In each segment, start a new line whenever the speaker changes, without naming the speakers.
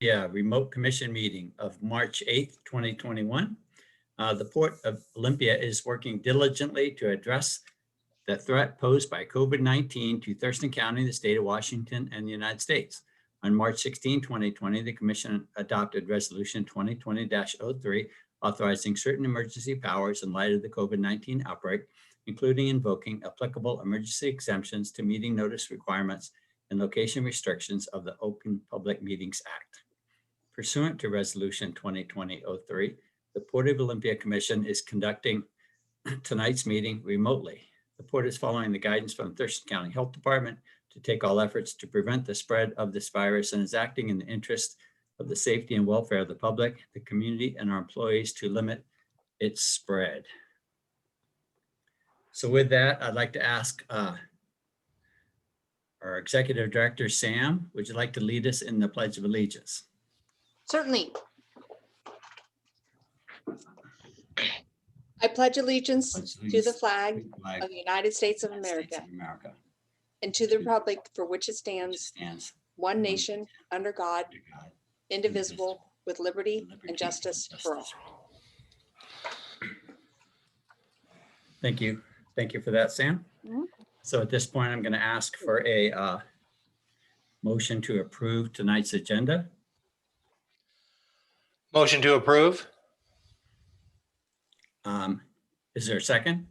remote commission meeting of March 8th, 2021. The Port of Olympia is working diligently to address the threat posed by COVID-19 to Thurston County, the state of Washington, and the United States. On March 16, 2020, the Commission adopted Resolution 2020-03, authorizing certain emergency powers in light of the COVID-19 outbreak, including invoking applicable emergency exemptions to meeting notice requirements and location restrictions of the Open Public Meetings Act. Pursuant to Resolution 2020-03, the Port of Olympia Commission is conducting tonight's meeting remotely. The Port is following the guidance from the Thurston County Health Department to take all efforts to prevent the spread of this virus and is acting in the interest of the safety and welfare of the public, the community, and our employees to limit its spread. So with that, I'd like to ask our Executive Director, Sam, would you like to lead us in the Pledge of Allegiance?
Certainly. I pledge allegiance to the flag of the United States of America and to the republic for which it stands, one nation, under God, indivisible, with liberty and justice for all.
Thank you. Thank you for that, Sam.
Mhm.
So at this point, I'm going to ask for a motion to approve tonight's agenda.
Motion to approve.
Is there a second?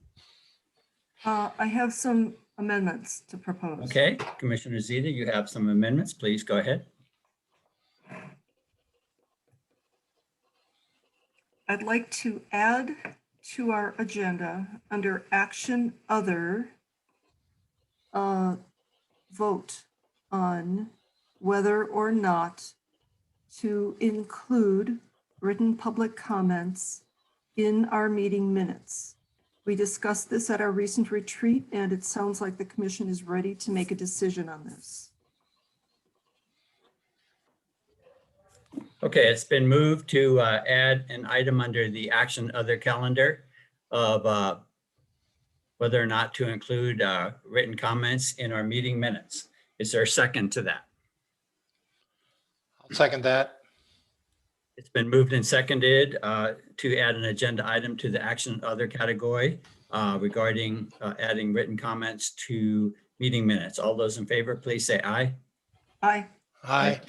I have some amendments to propose.
Okay, Commissioner Zeta, you have some amendments. Please go ahead.
I'd like to add to our agenda under action other, vote on whether or not to include written public comments in our meeting minutes. We discussed this at our recent retreat, and it sounds like the commission is ready to make a decision on this.
Okay, it's been moved to add an item under the action other calendar of whether or not to include written comments in our meeting minutes. Is there a second to that?
I'll second that.
It's been moved and seconded to add an agenda item to the action other category regarding adding written comments to meeting minutes. All those in favor, please say aye.
Aye.
Aye.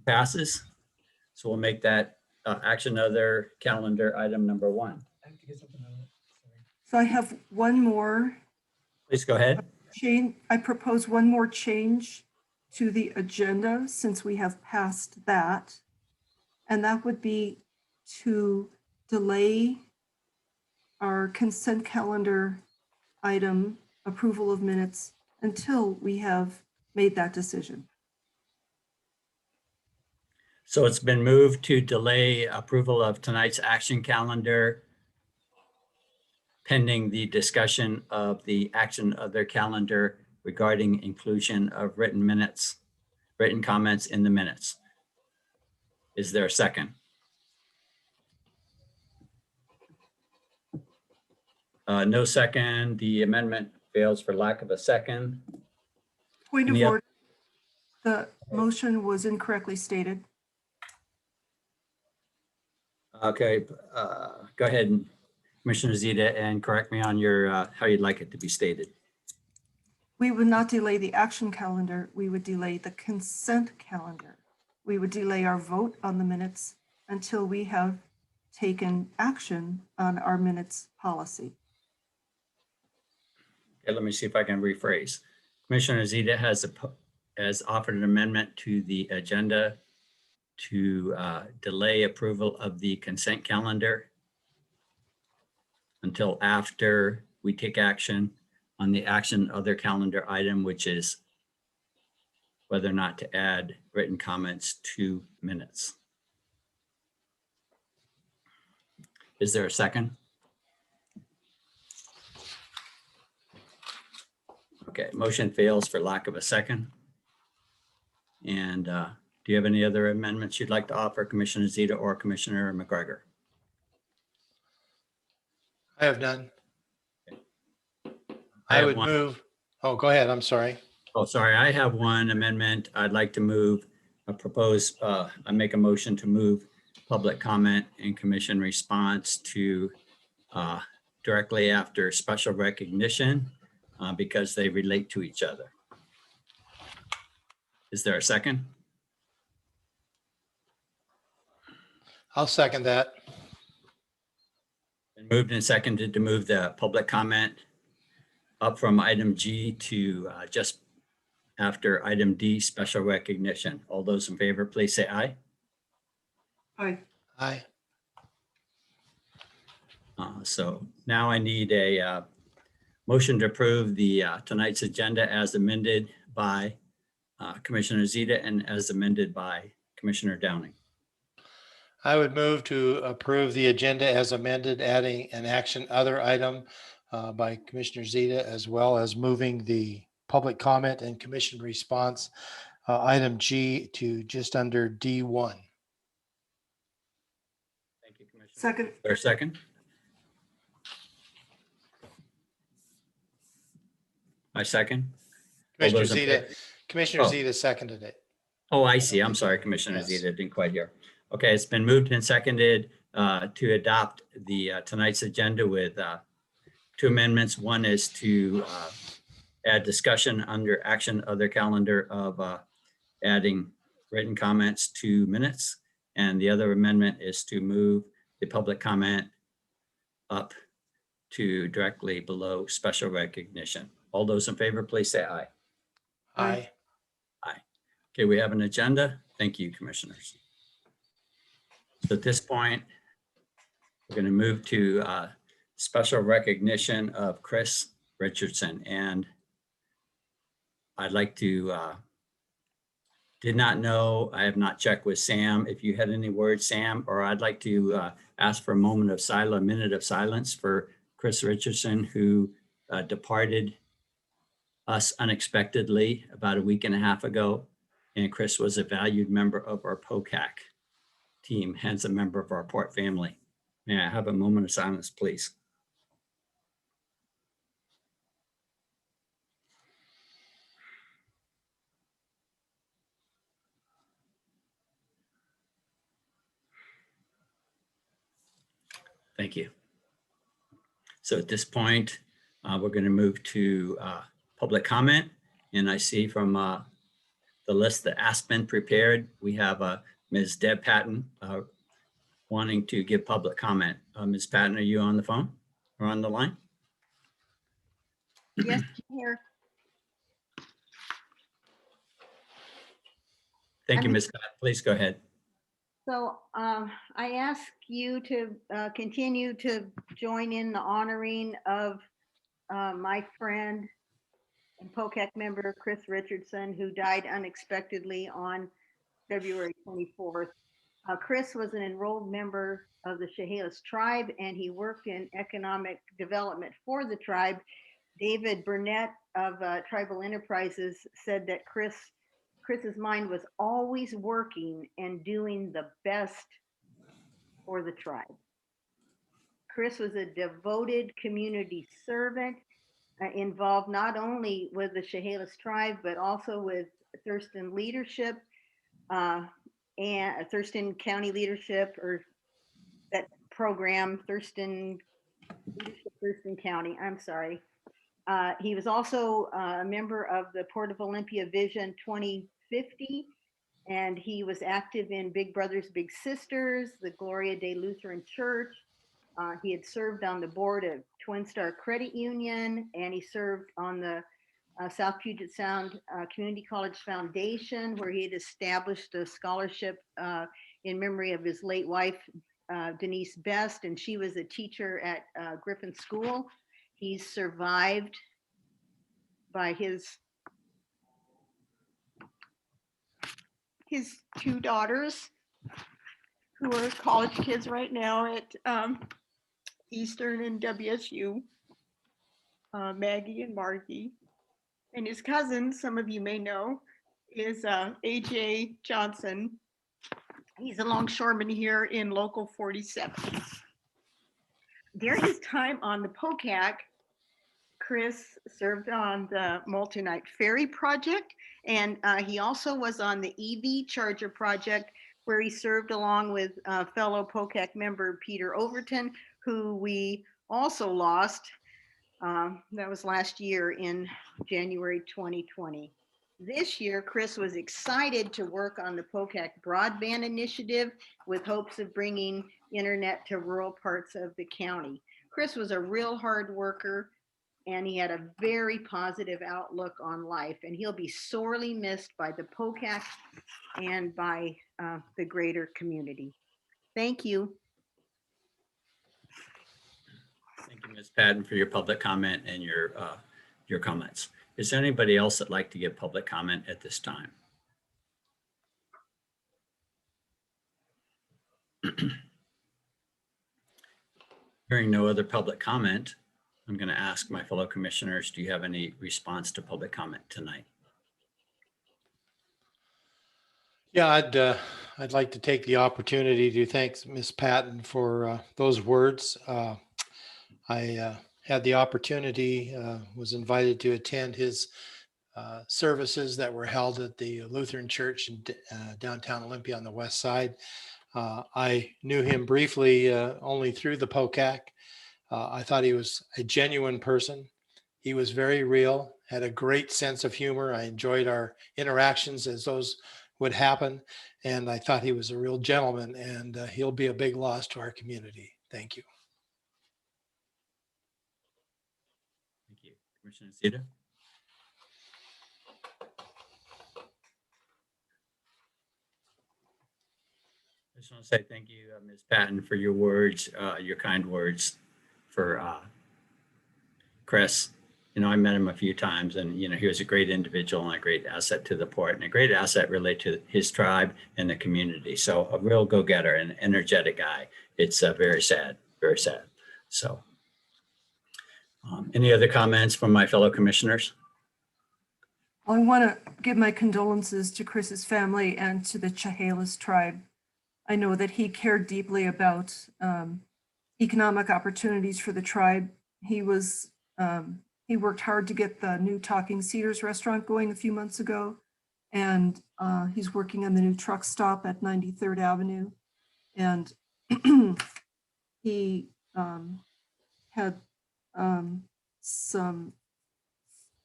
Passes. So we'll make that action other calendar item number 1.
So I have one more
Please go ahead.
change. I propose one more change to the agenda since we have passed that. And that would be to delay our consent calendar item approval of minutes until we have made that decision.
So it's been moved to delay approval of tonight's action calendar pending the discussion of the action other calendar regarding inclusion of written minutes, written comments in the minutes. Is there a second? No second. The amendment fails for lack of a second.
Point of
Any
order, the motion was incorrectly stated.
Okay, go ahead, Commissioner Zeta, and correct me on your how you'd like it to be stated.
We would not delay the action calendar. We would delay the consent calendar. We would delay our vote on the minutes until we have taken action on our minutes policy.
Okay, let me see if I can rephrase. Commissioner Zeta has offered an amendment to the agenda to delay approval of the consent calendar until after we take action on the action other calendar item, which is whether or not to add written comments to minutes. Is there a second? Okay, motion fails for lack of a second. And do you have any other amendments you'd like to offer, Commissioner Zeta or Commissioner McGregor?
I have none.
I
I
have
would
one.
move. Oh, go ahead. I'm sorry.
Oh, sorry, I have one amendment. I'd like to move I make a motion to move public comment and commission response to directly after special recognition because they relate to each other. Is there a second?
I'll second that.
Been moved and seconded to move the public comment up from item G to just after item D, special recognition. All those in favor, please say aye.
Aye.
Aye.
So now I need a motion to approve the tonight's agenda as amended by Commissioner Zeta and as amended by Commissioner Downing.
I would move to approve the agenda as amended, adding an action other item by Commissioner Zeta, as well as moving the public comment and commission response item G to just under D1.
Thank you, Commissioner.
Second.
Is there a second? I second. All
Commissioner
those in
Zeta,
favor?
Commissioner
Oh.
Zeta seconded it.
Oh, I see. I'm sorry, Commissioner
Yes.
Zeta, didn't quite hear. Okay, it's been moved and seconded to adopt the tonight's agenda with two amendments. One is to add discussion under action other calendar of adding written comments to minutes. And the other amendment is to move the public comment up to directly below special recognition. All those in favor, please say aye.
Aye.
Okay, we have an agenda. Thank you, commissioners. So at this point, we're going to move to special recognition of Chris Richardson. And I'd like to, did not know, I have not checked with Sam. If you had any words, Sam, or I'd like to ask for a moment of silence, a minute of silence for Chris Richardson, who departed us unexpectedly about a week and a half ago. And Chris was a valued member of our POCAC team, hence a member of our Port family. May I have a moment of silence, please? Thank you. So at this point, we're going to move to public comment. And I see from the list that has been prepared, we have Ms. Deb Patton wanting to give public comment. Ms. Patton, are you on the phone or on the line?
Yes, I'm here.
Thank you,
I'm-
Ms. Patton. Please go ahead.
So I ask you to continue to join in the honoring of my friend and POCAC member, Chris Richardson, who died unexpectedly on February 24th. Chris was an enrolled member of the Chehalis tribe, and he worked in economic development for the tribe. David Burnett of Tribal Enterprises said that Chris's mind was always working and doing the best for the tribe. Chris was a devoted community servant, involved not only with the Chehalis tribe, but also with Thurston leadership, and Thurston County leadership, or that program, Thurston Leadership Thurston County, I'm sorry. He was also a member of the Port of Olympia Vision 2050, and he was active in Big Brothers Big Sisters, the Gloria Day Lutheran Church. He had served on the board of Twin Star Credit Union, and he served on the South Puget Sound Community College Foundation, where he had established a scholarship in memory of his late wife, Denise Best, and she was a teacher at Griffin School. He's survived by his two daughters, who are college kids right now at Eastern and WSU, Maggie and Margie. And his cousin, some of you may know, is AJ Johnson. He's a longshoreman here in Local 47. During his time on the POCAC, Chris served on the Multi-Night Ferry project, and he also was on the EV Charger project, where he served along with fellow POCAC member Peter Overton, who we also lost. That was last year in January 2020. This year, Chris was excited to work on the POCAC broadband initiative with hopes of bringing internet to rural parts of the county. Chris was a real hard worker, and he had a very positive outlook on life, and he'll be sorely missed by the POCAC and by the greater community. Thank you.
Thank you, Ms. Patton, for your public comment and your comments. Is there anybody else that'd like to give public comment at this time? Hearing no other public comment, I'm going to ask my fellow commissioners, do you have any response to public comment tonight?
Yeah, I'd like to take the opportunity to thank Ms. Patton for those words. I had the opportunity, was invited to attend his services that were held at the Lutheran Church in downtown Olympia on the west side. I knew him briefly only through the POCAC. I thought he was a genuine person. He was very real, had a great sense of humor. I enjoyed our interactions as those would happen. And I thought he was a real gentleman, and he'll be a big loss to our community. Thank you.
Thank you. Commissioner Zeta? I just want to say thank you, Ms. Patton, for your words, your kind words for Chris. You know, I met him a few times, and, you know, he was a great individual and a great asset to the port, and a great asset really to his tribe and the community. So a real go-getter and energetic guy. It's very sad, very sad. So any other comments from my fellow commissioners?
I want to give my condolences to Chris's family and to the Chehalis tribe. I know that he cared deeply about economic opportunities for the tribe. He worked hard to get the new Talking Cedars restaurant going a few months ago, and he's working on the new truck stop at 93rd Avenue. And he had some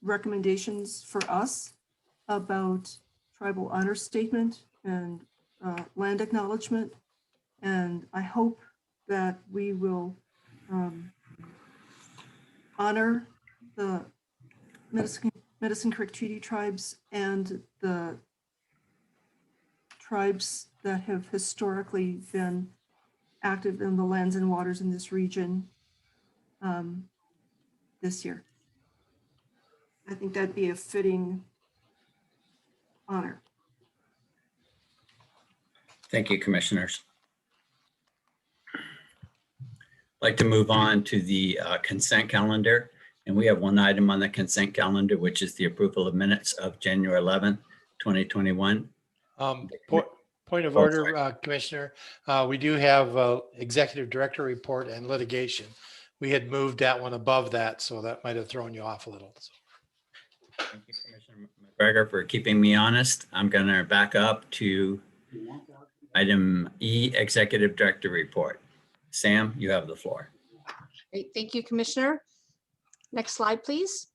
recommendations for us about tribal honor statement and land acknowledgement. And I hope that we will honor the Medicine Creek Treaty tribes and the tribes that have historically been active in the lands and waters in this region this year. I think that'd be a fitting honor.
Thank you, commissioners. I'd like to move on to the consent calendar. And we have one item on the consent calendar, which is the approval of minutes of January 11th, 2021.
Point of order, Commissioner. We do have executive director report and litigation. We had moved that one above that, so that might have thrown you off a little.
Thank you, Commissioner McGregor, for keeping me honest. I'm going to back up to item E, executive director report. Sam, you have the floor.
Great. Thank you, Commissioner. Next slide, please.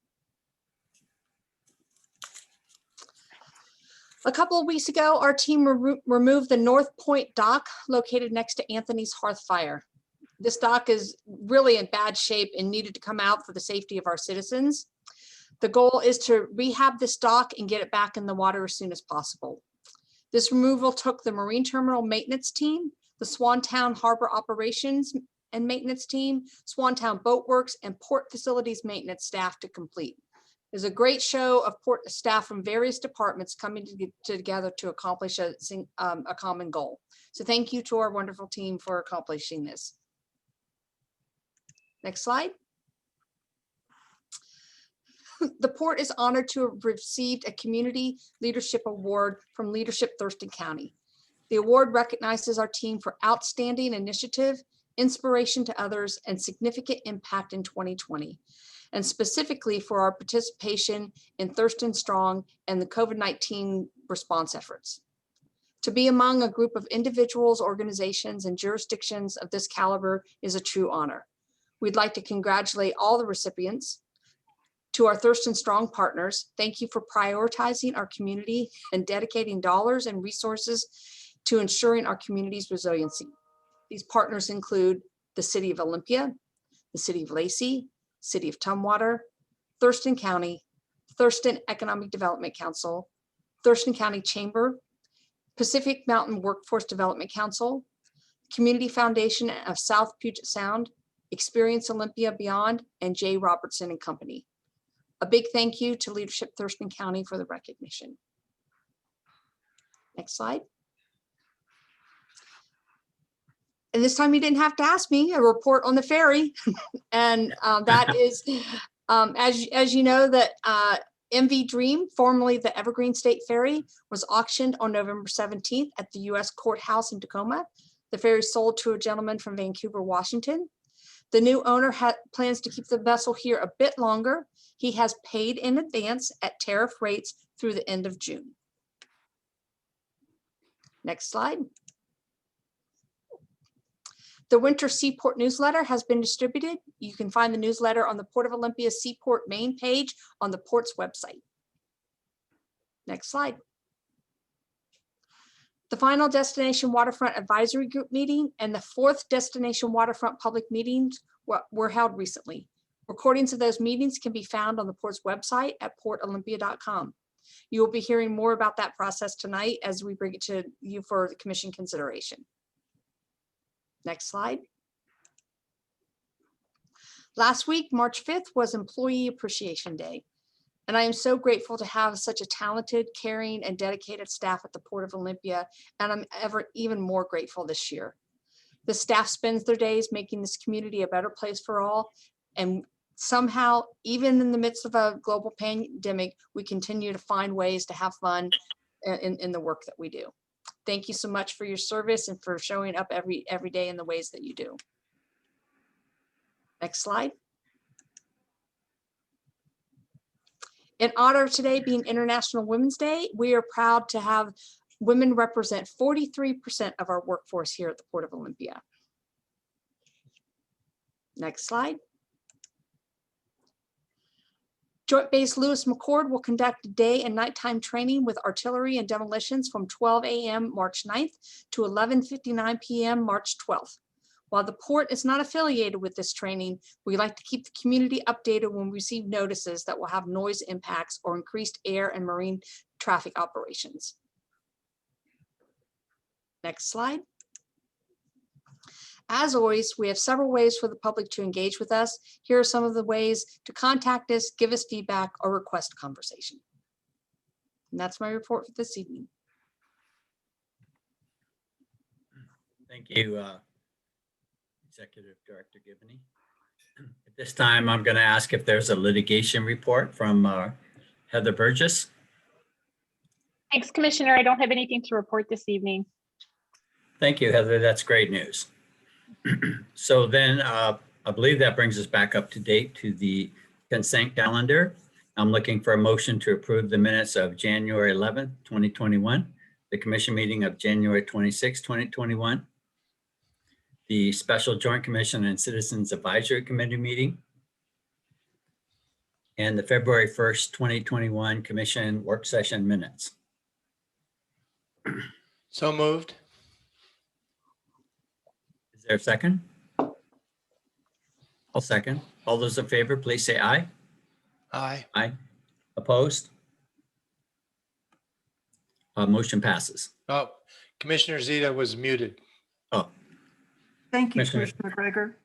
A couple of weeks ago, our team removed the NorthPoint dock located next to Anthony's Hearth Fire. This dock is really in bad shape and needed to come out for the safety of our citizens. The goal is to rehab this dock and get it back in the water as soon as possible. This removal took the Marine Terminal Maintenance Team, the Swantown Harbor Operations and Maintenance Team, Swantown Boat Works, and Port Facilities Maintenance staff to complete. There's a great show of port staff from various departments coming together to accomplish a common goal. So thank you to our wonderful team for accomplishing this. Next slide. The port is honored to have received a Community Leadership Award from Leadership Thurston County. The award recognizes our team for outstanding initiative, inspiration to others, and significant impact in 2020. and specifically for our participation in Thurston Strong and the COVID-19 response efforts. To be among a group of individuals, organizations, and jurisdictions of this caliber is a true honor. We'd like to congratulate all the recipients. To our Thurston Strong partners, thank you for prioritizing our community and dedicating dollars and resources to ensuring our community's resiliency. These partners include the City of Olympia, the City of Lacey, City of Tumwater, Thurston County, Thurston Economic Development Council, Thurston County Chamber, Pacific Mountain Workforce Development Council, Community Foundation of South Puget Sound, Experience Olympia Beyond, and J. Robertson and Company. A big thank you to Leadership Thurston County for the recognition. Next slide. And this time you didn't have to ask me, a report on the ferry. And that is, as you know, that MV Dream, formerly the Evergreen State Ferry, was auctioned on November 17th at the U.S. Courthouse in Tacoma. The ferry sold to a gentleman from Vancouver, Washington. The new owner plans to keep the vessel here a bit longer. He has paid in advance at tariff rates through the end of June. Next slide. The Winter Seaport newsletter has been distributed. You can find the newsletter on the Port of Olympia Seaport main page on the port's website. Next slide. The final Destination Waterfront Advisory Group meeting and the 4th Destination Waterfront public meetings were held recently. Recordings of those meetings can be found on the port's website at portolympia.com. You will be hearing more about that process tonight as we bring it to you for the commission consideration. Next slide. Last week, March 5th, was Employee Appreciation Day. And I am so grateful to have such a talented, caring, and dedicated staff at the Port of Olympia. And I'm even more grateful this year. The staff spends their days making this community a better place for all. And somehow, even in the midst of a global pandemic, we continue to find ways to have fun in the work that we do. Thank you so much for your service and for showing up every day in the ways that you do. Next slide. In honor of today being International Women's Day, we are proud to have women represent 43% of our workforce here at the Port of Olympia. Next slide. Joint Base Lewis McChord will conduct day and nighttime training with artillery and demolitions from 12 a.m. March 9th to 11:59 p.m. March 12th. While the port is not affiliated with this training, we like to keep the community updated when we receive notices that will have noise impacts or increased air and marine traffic operations. Next slide. As always, we have several ways for the public to engage with us. Here are some of the ways to contact us, give us feedback, or request conversation. And that's my report for this evening.
Thank you, Executive Director Gibney. At this time, I'm going to ask if there's a litigation report from Heather Burgess.
Thanks, Commissioner. I don't have anything to report this evening.
Thank you, Heather. That's great news. So then I believe that brings us back up to date to the consent calendar. I'm looking for a motion to approve the minutes of January 11th, 2021, the commission meeting of January 26th, 2021, the Special Joint Commission and Citizens Advisory Committee meeting, and the February 1st, 2021 Commission work session minutes.
So moved.
Is there a second? I'll second. All those in favor, please say aye.
Aye.
Aye. Opposed? Motion passes.
Oh, Commissioner Zeta was muted.
Oh,
Thank you,
Commissioner-
Commissioner Gregor.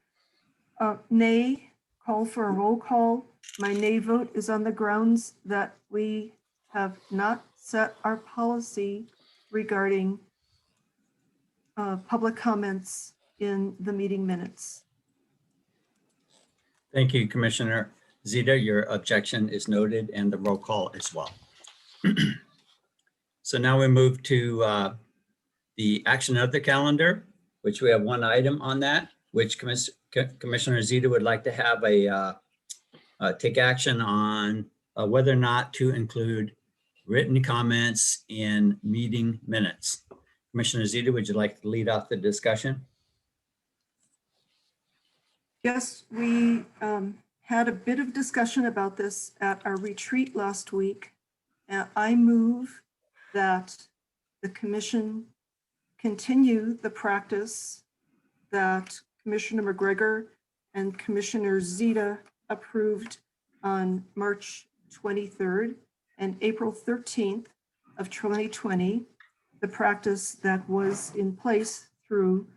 Nay, call for a roll call. My nay vote is on the grounds that we have not set our policy regarding public comments in the meeting minutes.
thank you, Commissioner Zeta. Your objection is noted and the roll call as well. So now we move to the action of the calendar, which we have one item on that, which Commissioner Zeta would like to have a take action on whether or not to include written comments in meeting minutes. Commissioner Zita, would you like to lead off the discussion?
Yes, we had a bit of discussion about this at our retreat last week. I move that the commission continue the practice that Commissioner McGregor and Commissioner Zita approved on March 23rd and April 13th of 2020, the practice that was in place through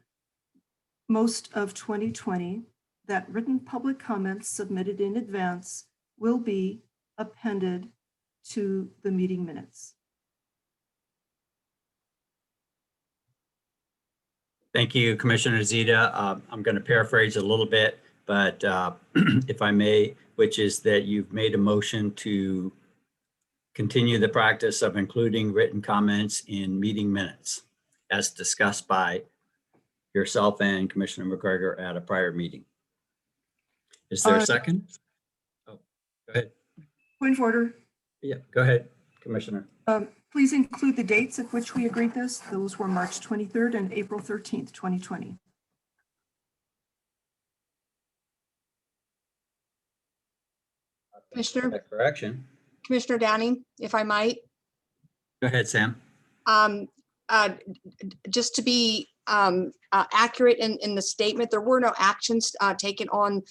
most of 2020, that written public comments submitted in advance will be appended to the meeting minutes.
Thank you, Commissioner Zita. I'm going to paraphrase a little bit, but if I may, which is that you've made a motion to continue the practice of including written comments in meeting minutes as discussed by yourself and Commissioner McGregor at a prior meeting. Is there a second? Oh, go ahead.
Point of order.
Yeah, go ahead, Commissioner.
Please include the dates at which we agreed this. Those were March 23rd and April 13th, 2020.
Correction.
Commissioner Downing, if I might.
Go ahead, Sam.
Just to be accurate in the statement, there were no actions taken on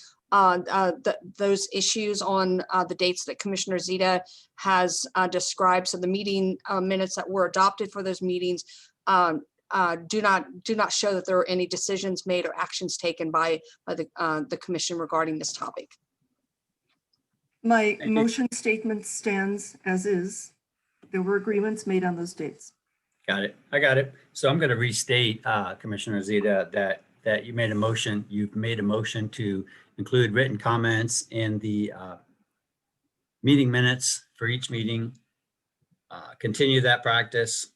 those issues on the dates that Commissioner Zita has described. So the meeting minutes that were adopted for those meetings do not show that there were any decisions made or actions taken by the commission regarding this topic.
My motion statement stands as is. There were agreements made on those dates.
Got it. I got it. So I'm going to restate, Commissioner Zita, that you made a motion. You've made a motion to include written comments in the meeting minutes for each meeting, continue that practice,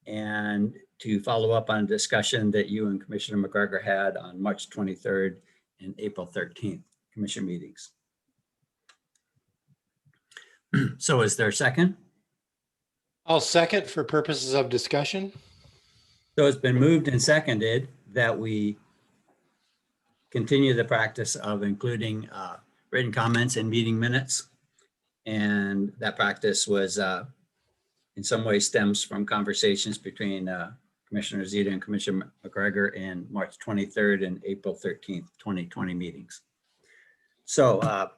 and to follow up on a discussion that you and Commissioner McGregor had on March 23rd and April 13th commission meetings. So is there a second?
I'll second for purposes of discussion.
So it's been moved and seconded that we continue the practice of including written comments in meeting minutes. And that practice was in some ways stems from conversations between Commissioner Zita and Commissioner McGregor in March 23rd and April 13th, 2020 meetings. So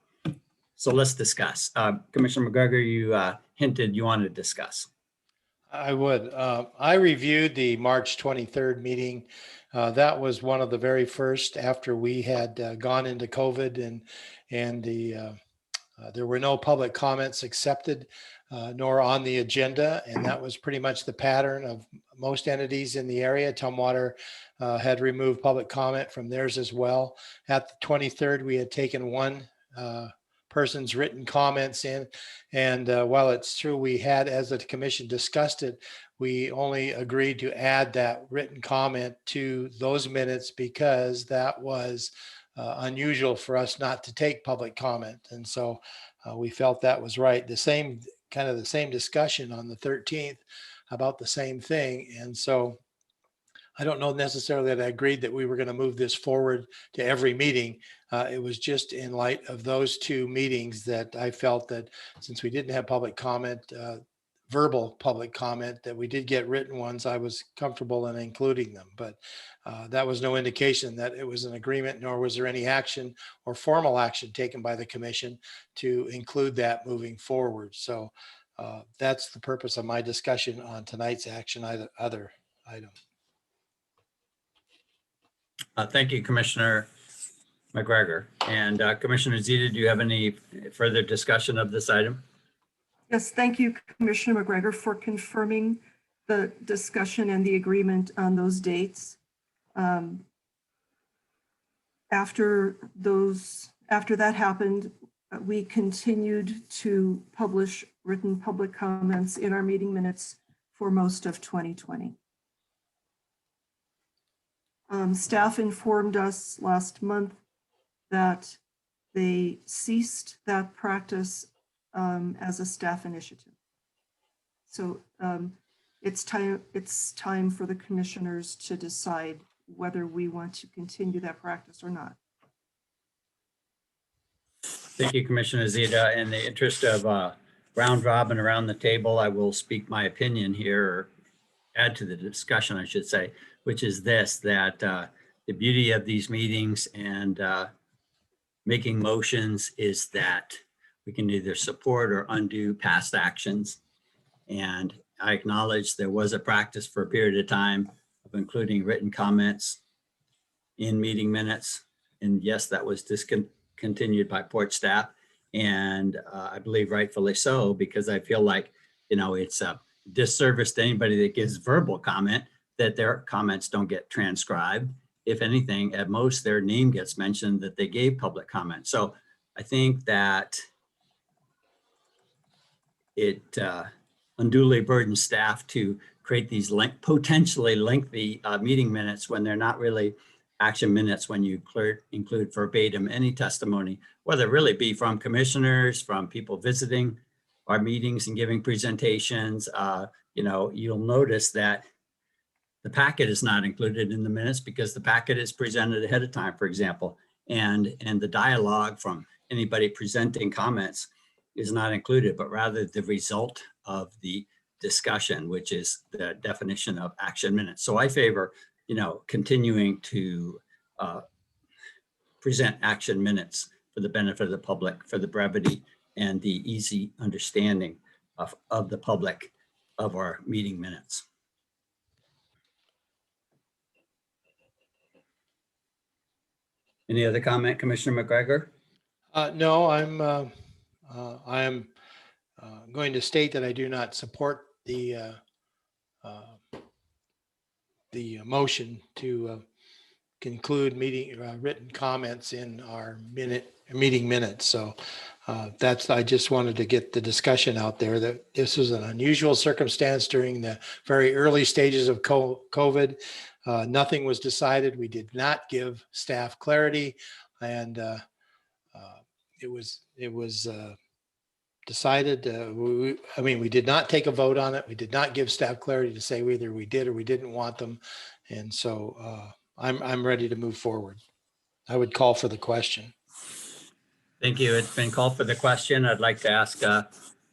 let's discuss. Commissioner McGregor, you hinted you wanted to discuss.
I would. I reviewed the March 23rd meeting. That was one of the very first after we had gone into COVID, and there were no public comments accepted nor on the agenda. And that was pretty much the pattern of most entities in the area. Tumwater had removed public comment from theirs as well. At the 23rd, we had taken one person's written comments in. And while it's true we had, as the commission discussed it, we only agreed to add that written comment to those minutes because that was unusual for us not to take public comment. And so we felt that was right. The same discussion on the 13th about the same thing. And so I don't know necessarily that I agreed that we were going to move this forward to every meeting. It was just in light of those two meetings that I felt that since we didn't have public comment, verbal public comment, that we did get written ones, I was comfortable in including them. But that was no indication that it was an agreement, nor was there any action or formal action taken by the commission to include that moving forward. So that's the purpose of my discussion on tonight's action other item.
Thank you, Commissioner McGregor. And Commissioner Zita, do you have any further discussion of this item?
Yes, thank you, Commissioner McGregor, for confirming the discussion and the agreement on those dates. After that happened, we continued to publish written public comments in our meeting minutes for most of 2020. Staff informed us last month that they ceased that practice as a staff initiative. So it's time for the commissioners to decide whether we want to continue that practice or not.
Thank you, Commissioner Zeta. In the interest of round robin around the table, I will speak my opinion here, or add to the discussion, I should say, which is this, that the beauty of these meetings and making motions is that we can either support or undo past actions. And I acknowledge there was a practice for a period of time of including written comments in meeting minutes. And yes, that was discontinued by port staff. And I believe rightfully so, because I feel like, it's a disservice to anybody that gives verbal comment that their comments don't get transcribed. If anything, at most their name gets mentioned that they gave public comment. So I think that it unduly burdens staff to create these potentially lengthy meeting minutes when they're not really action minutes, when you include verbatim any testimony, whether it really be from commissioners, from people visiting our meetings and giving presentations. You'll notice that the packet is not included in the minutes because the packet is presented ahead of time, for example, and the dialogue from anybody presenting comments is not included, but rather the result of the discussion, which is the definition of action minutes. So I favor, continuing to present action minutes for the benefit of the public, for the brevity and the easy understanding of the public of our meeting minutes. Any other comment, Commissioner McGregor?
No, I am going to state that I do not support the motion to conclude written comments in our meeting minutes. So I just wanted to get the discussion out there that this was an unusual circumstance during the very early stages of COVID. Nothing was decided. We did not give staff clarity, and it was decided. We did not take a vote on it. We did not give staff clarity to say either we did or we didn't want them, and so I'm ready to move forward. I would call for the question.
Thank you. It's been called for the question. I'd like to ask, I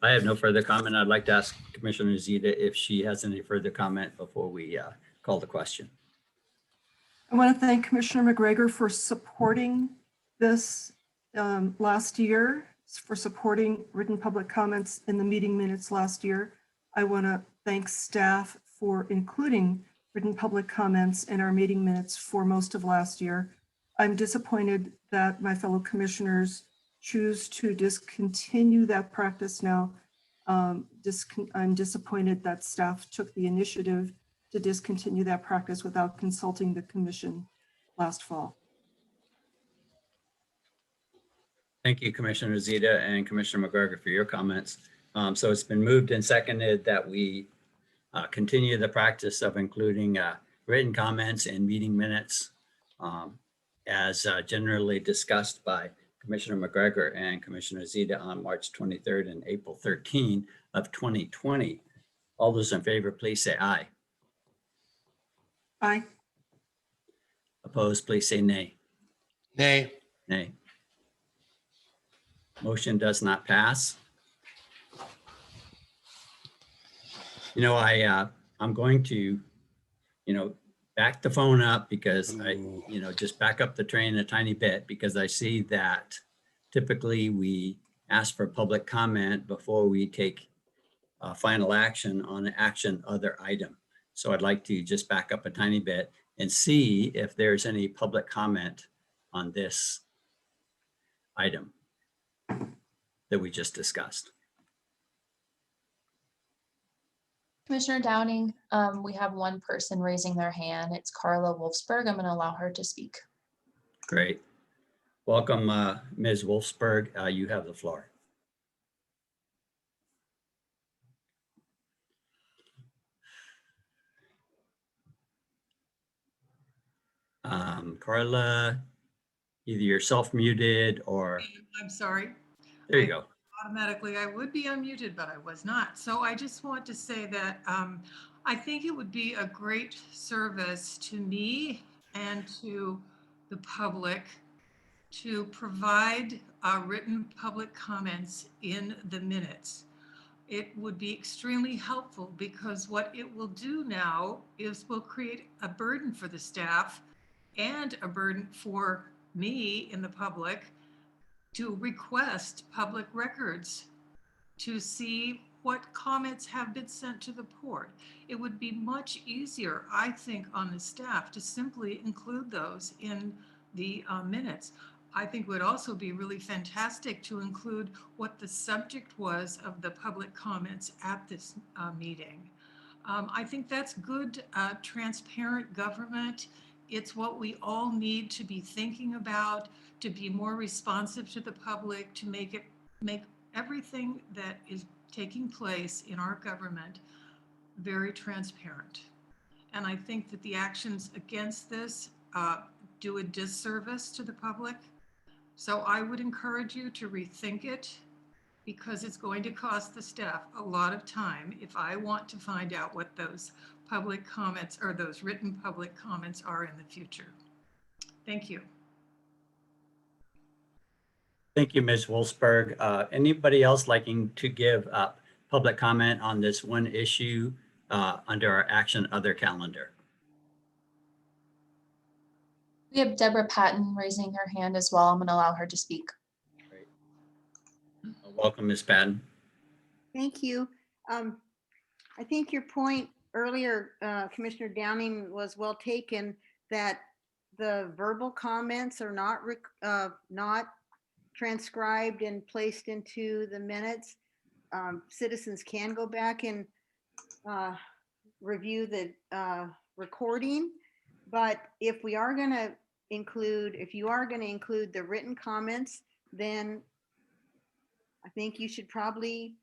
have no further comment. I'd like to ask Commissioner Zeta if she has any further comment before we call the question.
I want to thank Commissioner McGregor for supporting this last year, for supporting written public comments in the meeting minutes last year. I want to thank staff for including written public comments in our meeting minutes for most of last year. I'm disappointed that my fellow commissioners choose to discontinue that practice now. I'm disappointed that staff took the initiative to discontinue that practice without consulting the commission last fall.
Thank you, Commissioner Zeta and Commissioner McGregor, for your comments. So it's been moved and seconded that we continue the practice of including written comments in meeting minutes as generally discussed by Commissioner McGregor and Commissioner Zeta on March 23rd and April 13 of 2020. All those in favor, please say aye.
Aye.
Opposed, please say nay.
Nay.
Nay. Motion does not pass. I'm going to, back the phone up because just back up the train a tiny bit, because I see that typically we ask for public comment before we take final action on an other item. So I'd like to just back up a tiny bit and see if there's any public comment on this item that we just discussed.
Commissioner Downing, we have one person raising their hand. It's Carla Wolfsberg. I'm going to allow her to speak.
Great. Welcome, Ms. Wolfsberg. You have the floor. Carla, Either you're self-muted or,
I'm sorry.
there you go.
Automatically, I would be unmuted, but I was not. So I just want to say that I think it would be a great service to me and to the public to provide written public comments in the minutes. It would be extremely helpful because what it will do now is will create a burden for the staff and a burden for me in the public to request public records to see what comments have been sent to the port. It would be much easier, I think, on the staff to simply include those in the minutes. I think it would also be really fantastic to include what the subject was of the public comments at this meeting. I think that's good, transparent government. It's what we all need to be thinking about, to be more responsive to the public, to make everything that is taking place in our government very transparent. And I think that the actions against this do a disservice to the public. So I would encourage you to rethink it because it's going to cost the staff a lot of time if I want to find out what those public comments or those written public comments are in the future. Thank you.
Thank you, Ms. Wolfsberg. Anybody else liking to give public comment on this one issue under our action other calendar?
We have Deborah Patton raising her hand as well. I'm going to allow her to speak.
Great. Welcome, Ms. Patton.
Thank you. I think your point earlier, Commissioner Downing, was well taken, that the verbal comments are not transcribed and placed into the minutes. Citizens can go back and review the recording, but if you are going to include the written comments, then I think you should probably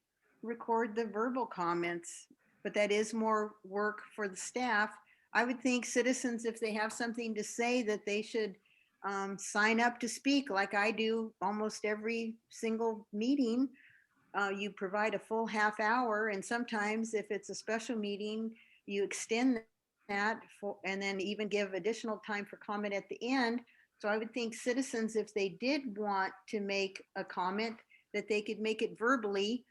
record the verbal comments, but that is more work for the staff. I would think citizens, if they have something to say, that they should sign up to speak like I do almost every single meeting. You provide a full half hour, and sometimes if it's a special meeting, you extend that and then even give additional time for comment at the end. So I would think citizens, if they did want to make a comment, that they could make it verbally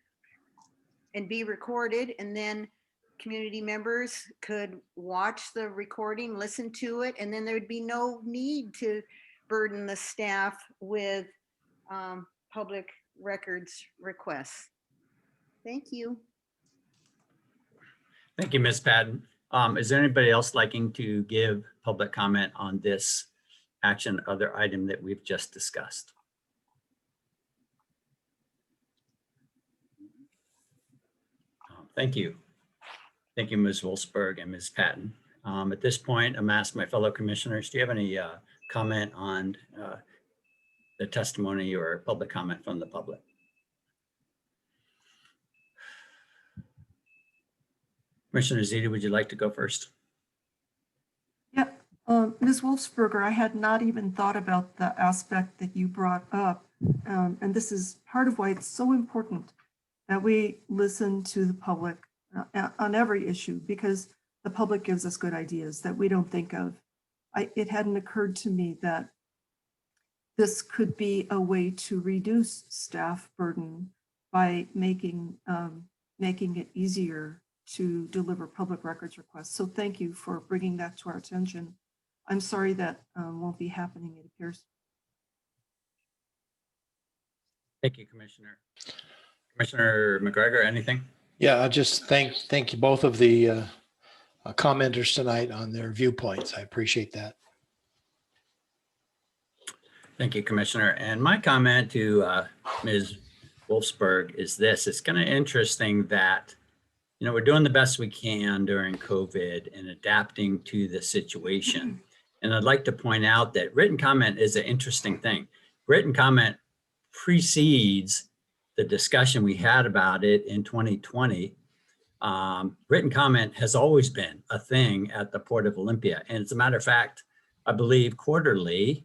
and be recorded, and then community members could watch the recording, listen to it, and then there would be no need to burden the staff with public records requests. Thank you.
Thank you, Ms. Patton. Is there anybody else liking to give public comment on this action other item that we've just discussed? Thank you. Thank you, Ms. Wolfsberg and Ms. Patton. At this point, I'm asking my fellow commissioners, do you have any comment on the testimony or public comment from the public? Commissioner Zita, would you like to go first?
Yep. Ms. Wolfsberger, I had not even thought about the aspect that you brought up. And this is part of why it's so important that we listen to the public on every issue, because the public gives us good ideas that we don't think of. It hadn't occurred to me that this could be a way to reduce staff burden by making it easier to deliver public records requests. So thank you for bringing that to our attention. I'm sorry that won't be happening, it appears.
Thank you, Commissioner. Commissioner McGregor, anything?
Yeah, I just thank you both of the commenters tonight on their viewpoints. I appreciate that.
Thank you, Commissioner. And my comment to Ms. Wolfsberg is this: it's kind of interesting that, you know, we're doing the best we can during COVID and adapting to the situation. And I'd like to point out that written comment is an interesting thing. Written comment precedes the discussion we had about it in 2020. Written comment has always been a thing at the Port of Olympia. And as a matter of fact, I believe quarterly,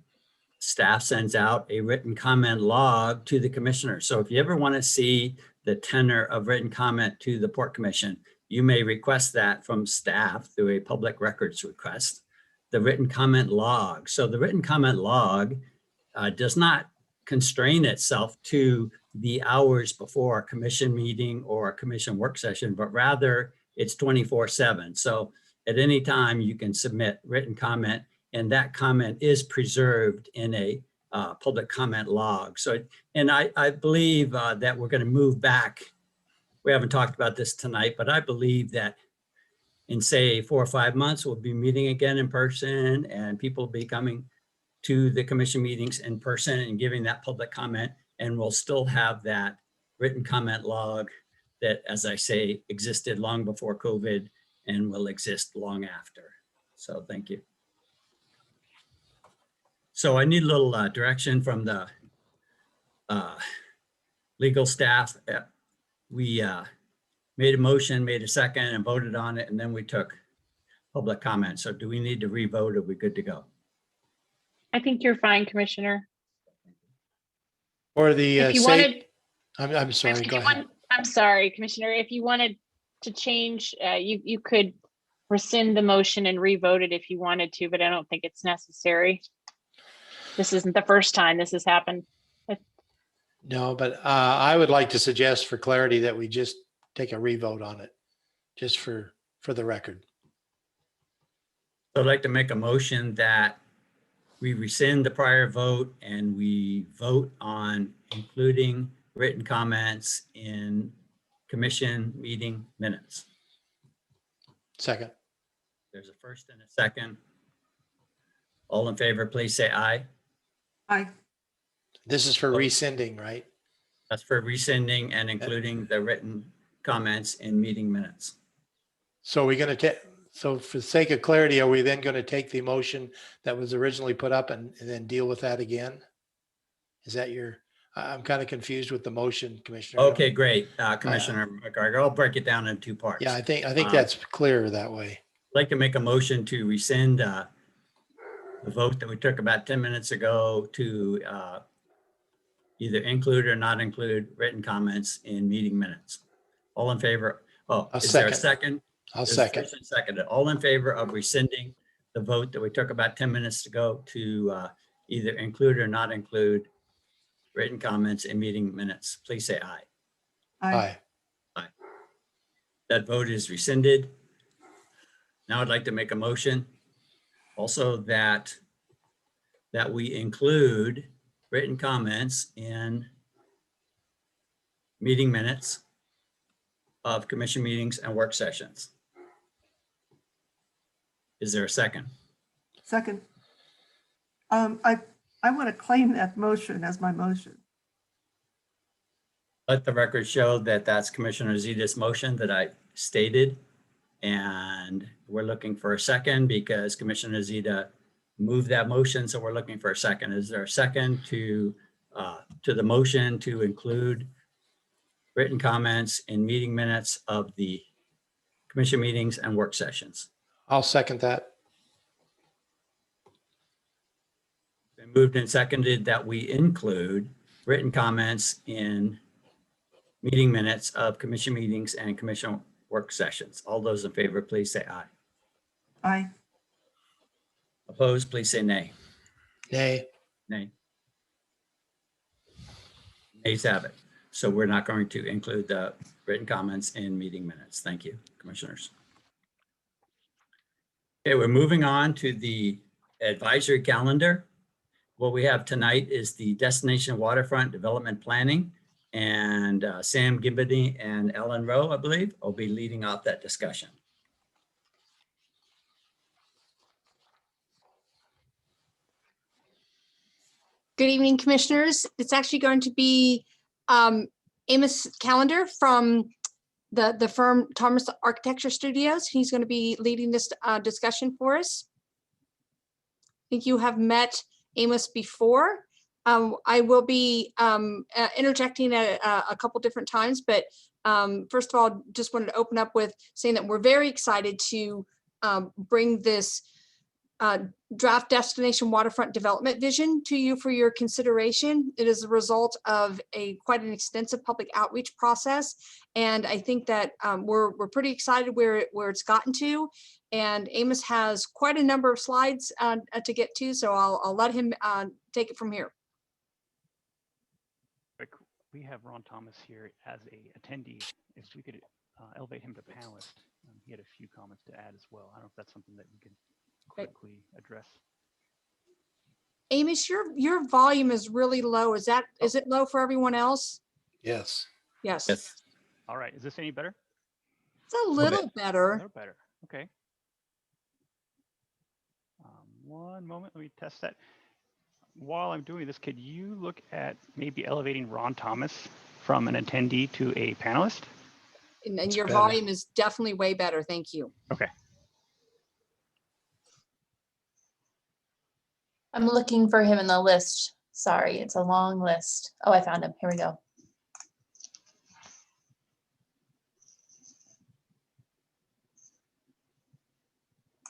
staff sends out a written comment log to the commissioner. So if you ever want to see the tenor of written comment to the Port Commission, you may request that from staff through a public records request, the written comment log. So the written comment log does not constrain itself to the hours before a commission meeting or a commission work session, but rather it's 24/7. So at any time you can submit written comment, and that comment is preserved in a public comment log. So, and I believe that we're going to move back. We haven't talked about this tonight, but I believe that in say 4 or 5 months, we'll be meeting again in person, and people will be coming to the commission meetings in person and giving that public comment. And we'll still have that written comment log that, as I say, existed long before COVID and will exist long after. So thank you. So I need a little direction from the legal staff. We made a motion, made a second, and voted on it, and then we took public comment. So do we need to re-vote? Are we good to go?
I think you're fine, Commissioner.
For the
If you
sake,
wanted,
I'm sorry,
if
go
you
ahead.
want- I'm sorry, Commissioner, if you wanted to change, you could rescind the motion and re-vote it if you wanted to, but I don't think it's necessary. This isn't the first time this has happened.
No, but I would like to suggest for clarity that we just take a revote on it, just for the record.
So I'd like to make a motion that we rescind the prior vote and we vote on including written comments in commission meeting minutes.
Second.
There's a first and a second. All in favor, please say aye.
Aye.
This is for rescinding, right?
That's for rescinding and including the written comments in meeting minutes.
So we're going to take, so for the sake of clarity, are we then going to take the motion that was originally put up and then deal with that again? Is that your, I'm kind of confused with the motion, Commissioner.
Okay, great. Commissioner McGregor, I'll break it down in two parts.
Yeah, I think that's clearer that way.
I'd like to make a motion to rescind the vote that we took about 10 minutes ago to either include or not include written comments in meeting minutes. All in favor? Oh, is there a second?
I'll
There's a
second.
first and seconded. All in favor of rescinding the vote that we took about 10 minutes ago to either include or not include written comments in meeting minutes, please say aye.
Aye.
That vote is rescinded. Now I'd like to make a motion also that we include written comments in meeting minutes of commission meetings and work sessions. Is there a second?
Second. I want to claim that motion as my motion.
Let the record show that that's Commissioner Zeta's motion that I stated. And we're looking for a second because Commissioner Zeta moved that motion. So we're looking for a second. Is there a second to the motion to include written comments in meeting minutes of the commission meetings and work sessions?
I'll second that.
Been moved and seconded that we include written comments in meeting minutes of commission meetings and commission work sessions. All those in favor, please say aye.
Aye.
Opposed, please say nay.
Nay.
Nay. Nays have it. So we're not going to include the written comments in meeting minutes. Thank you, commissioners. Okay, we're moving on to the advisory calendar. What we have tonight is the Destination Waterfront Development Planning, and Sam Gibbody and Ellen Rowe, I believe, will be leading off that discussion.
Good evening, commissioners. It's actually going to be Amos Callender from the firm Thomas Architecture Studios. He's going to be leading this discussion for us. I think you have met Amos before. I will be interjecting at a couple different times, but first of all, just wanted to open up with saying that we're very excited to bring this draft destination waterfront development vision to you for your consideration. It is a result of quite an extensive public outreach process. And I think that we're pretty excited where it's gotten to. And Amos has quite a number of slides to get to, so I'll let him take it from here.
We have Ron Thomas here as a attendee. If we could elevate him to panelist, he had a few comments to add as well. I don't know if that's something that we can quickly address.
Amos, your volume is really low. Is it low for everyone else?
Yes.
Yes.
Yes.
All right, is this any better?
It's a little better.
A little better, okay. One moment, let me test that. While I'm doing this, could you look at maybe elevating Ron Thomas from an attendee to a panelist?
And your volume is definitely way better. Thank you.
Okay.
I'm looking for him in the list. Sorry, it's a long list. Oh, I found him. Here we go.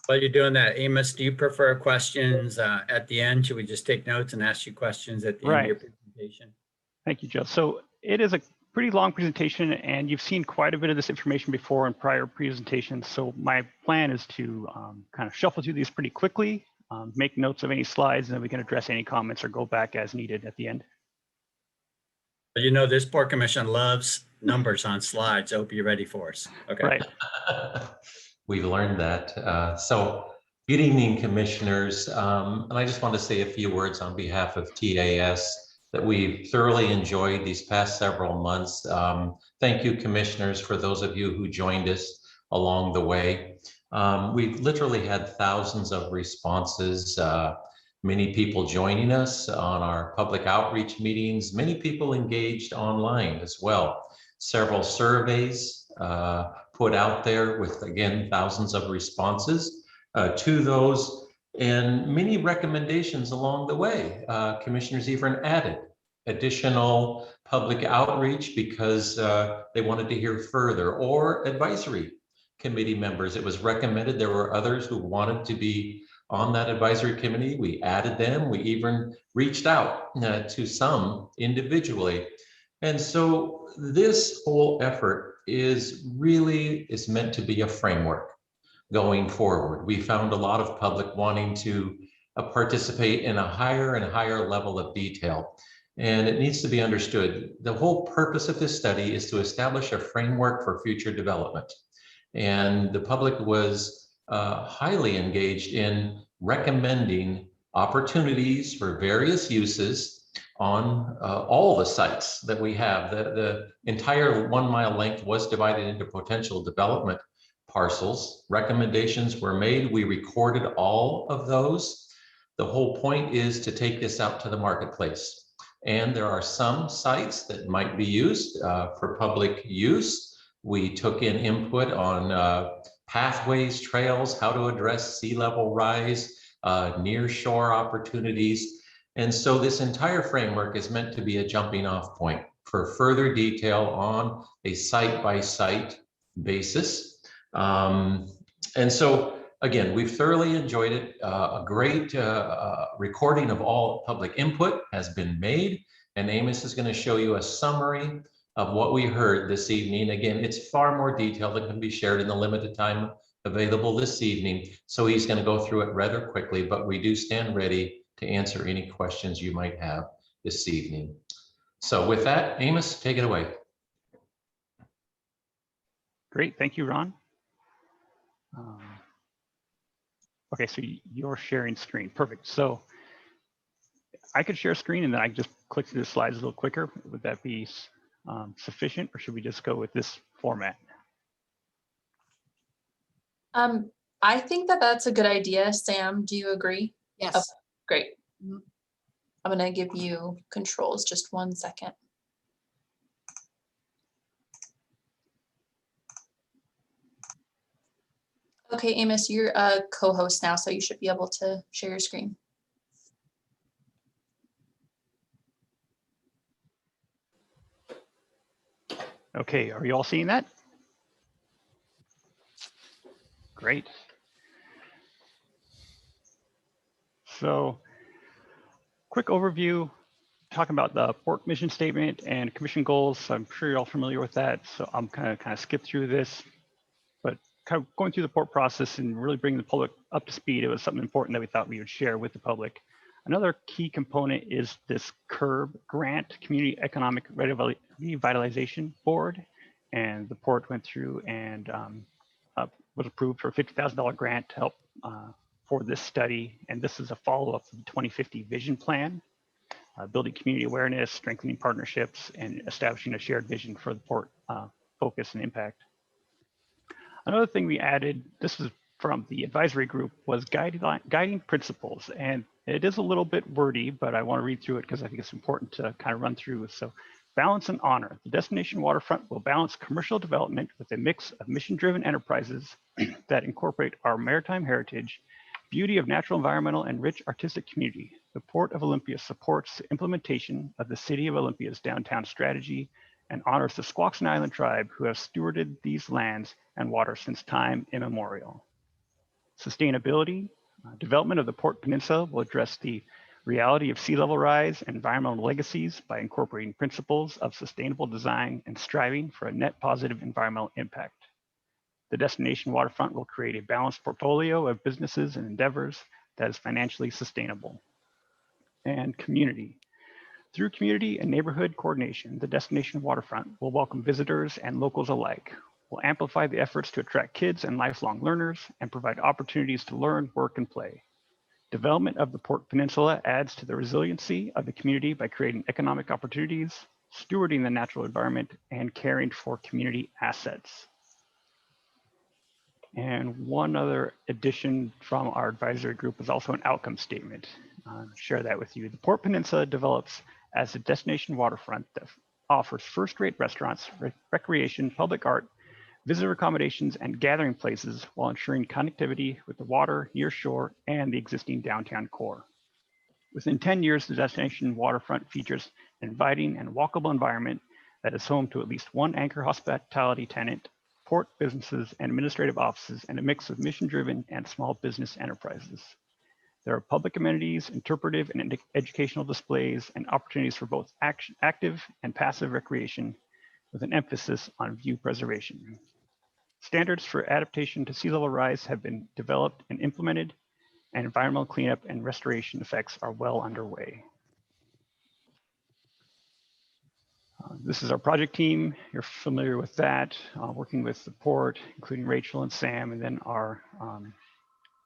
While you're doing that, Amos, do you prefer questions at the end? Should we just take notes and ask you questions at the end of your presentation?
Thank you, Joe. So it is a pretty long presentation, and you've seen quite a bit of this information before in prior presentations. So my plan is to kind of shuffle through these pretty quickly, make notes of any slides, and then we can address any comments or go back as needed at the end.
But you know, this board commission loves numbers on slides. I hope you're ready for us. Okay.
Right.
We've learned that. So good evening, commissioners. And I just want to say a few words on behalf of TAS that we've thoroughly enjoyed these past several months. Thank you, commissioners, for those of you who joined us along the way. We've literally had thousands of responses, many people joining us on our public outreach meetings, many people engaged online as well. Several surveys put out there with, again, thousands of responses to those, and many recommendations along the way. Commissioners even added additional public outreach because they wanted to hear further, or advisory committee members. It was recommended there were others who wanted to be on that advisory committee. We added them. We even reached out to some individually. And so this whole effort is meant to be a framework going forward. We found a lot of public wanting to participate in a higher and higher level of detail. And it needs to be understood. The whole purpose of this study is to establish a framework for future development. And the public was highly engaged in recommending opportunities for various uses on all the sites that we have. The entire 1 mile length was divided into potential development parcels. Recommendations were made. We recorded all of those. The whole point is to take this out to the marketplace. And there are some sites that might be used for public use. We took in input on pathways, trails, how to address sea level rise, near shore opportunities. And so this entire framework is meant to be a jumping off point for further detail on a site-by-site basis. And so, again, we've thoroughly enjoyed it. A great recording of all public input has been made, and Amos is going to show you a summary of what we heard this evening. Again, it's far more detailed than can be shared in the limited time available this evening. So he's going to go through it rather quickly, but we do stand ready to answer any questions you might have this evening. So with that, Amos, take it away.
Great, thank you, Ron. Okay, so you're sharing screen, perfect. So I could share screen and then I can just click through the slides a little quicker. Would that be sufficient, or should we just go with this format?
I think that that's a good idea. Sam, do you agree?
Yes.
Okay, great. I'm gonna give you controls, just 1 second. Okay, Amos, you're a co-host now, so you should be able to share your screen.
Okay, are you all seeing that? Great. So quick overview, talking about the port mission statement and commission goals. I'm sure you're all familiar with that. So I'm kind of skip through this, but kind of going through the port process and really bringing the public up to speed. It was something important that we thought we would share with the public. Another key component is this CURB grant, Community Economic Revitalization Board. And the port went through and was approved for a $50,000 grant to help for this study. And this is a follow-up to the 2050 vision plan, building community awareness, strengthening partnerships, and establishing a shared vision for the port focus and impact. Another thing we added, this is from the advisory group, was guiding principles. And it is a little bit wordy, but I want to read through it because I think it's important to kind of run through. So balance and honor. The destination waterfront will balance commercial development with a mix of mission-driven enterprises that incorporate our maritime heritage, beauty of natural environmental, and rich artistic community. The Port of Olympia supports the implementation of the City of Olympia's downtown strategy and honors the Squaxin Island tribe who have stewarded these lands and water since time immemorial. Sustainability. Development of the Port Peninsula will address the reality of sea level rise and environmental legacies by incorporating principles of sustainable design and striving for a net positive environmental impact. The destination waterfront will create a balanced portfolio of businesses and endeavors that is financially sustainable. And community. Through community and neighborhood coordination, the destination waterfront will welcome visitors and locals alike, will amplify the efforts to attract kids and lifelong learners, and provide opportunities to learn, work, and play. Development of the Port Peninsula adds to the resiliency of the community by creating economic opportunities, stewarding the natural environment, and caring for community assets. And one other addition from our advisory group is also an outcome statement. Share that with you. The Port Peninsula develops as a destination waterfront that offers first-rate restaurants, recreation, public art, visitor accommodations, and gathering places while ensuring connectivity with the water, near shore, and the existing downtown core. Within 10 years, the destination waterfront features an inviting and walkable environment that is home to at least one anchor hospitality tenant, port businesses and administrative offices, and a mix of mission-driven and small business enterprises. There are public amenities, interpretive and educational displays, and opportunities for both active and passive recreation with an emphasis on view preservation. Standards for adaptation to sea level rise have been developed and implemented, and environmental cleanup and restoration effects are well underway. This is our project team. You're familiar with that, working with the port, including Rachel and Sam, and then our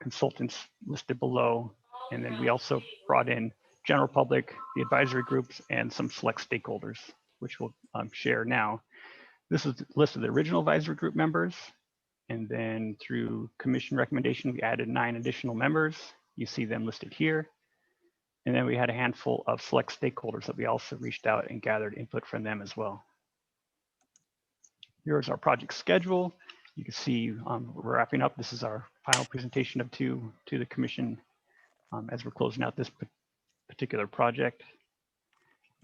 consultants listed below. And then we also brought in general public, the advisory groups, and some select stakeholders, which we'll share now. This is the list of the original advisory group members. And then through commission recommendation, we added 9 additional members. You see them listed here. And then we had a handful of select stakeholders that we also reached out and gathered input from them as well. Here's our project schedule. You can see we're wrapping up. This is our final presentation of 2 to the commission as we're closing out this particular project.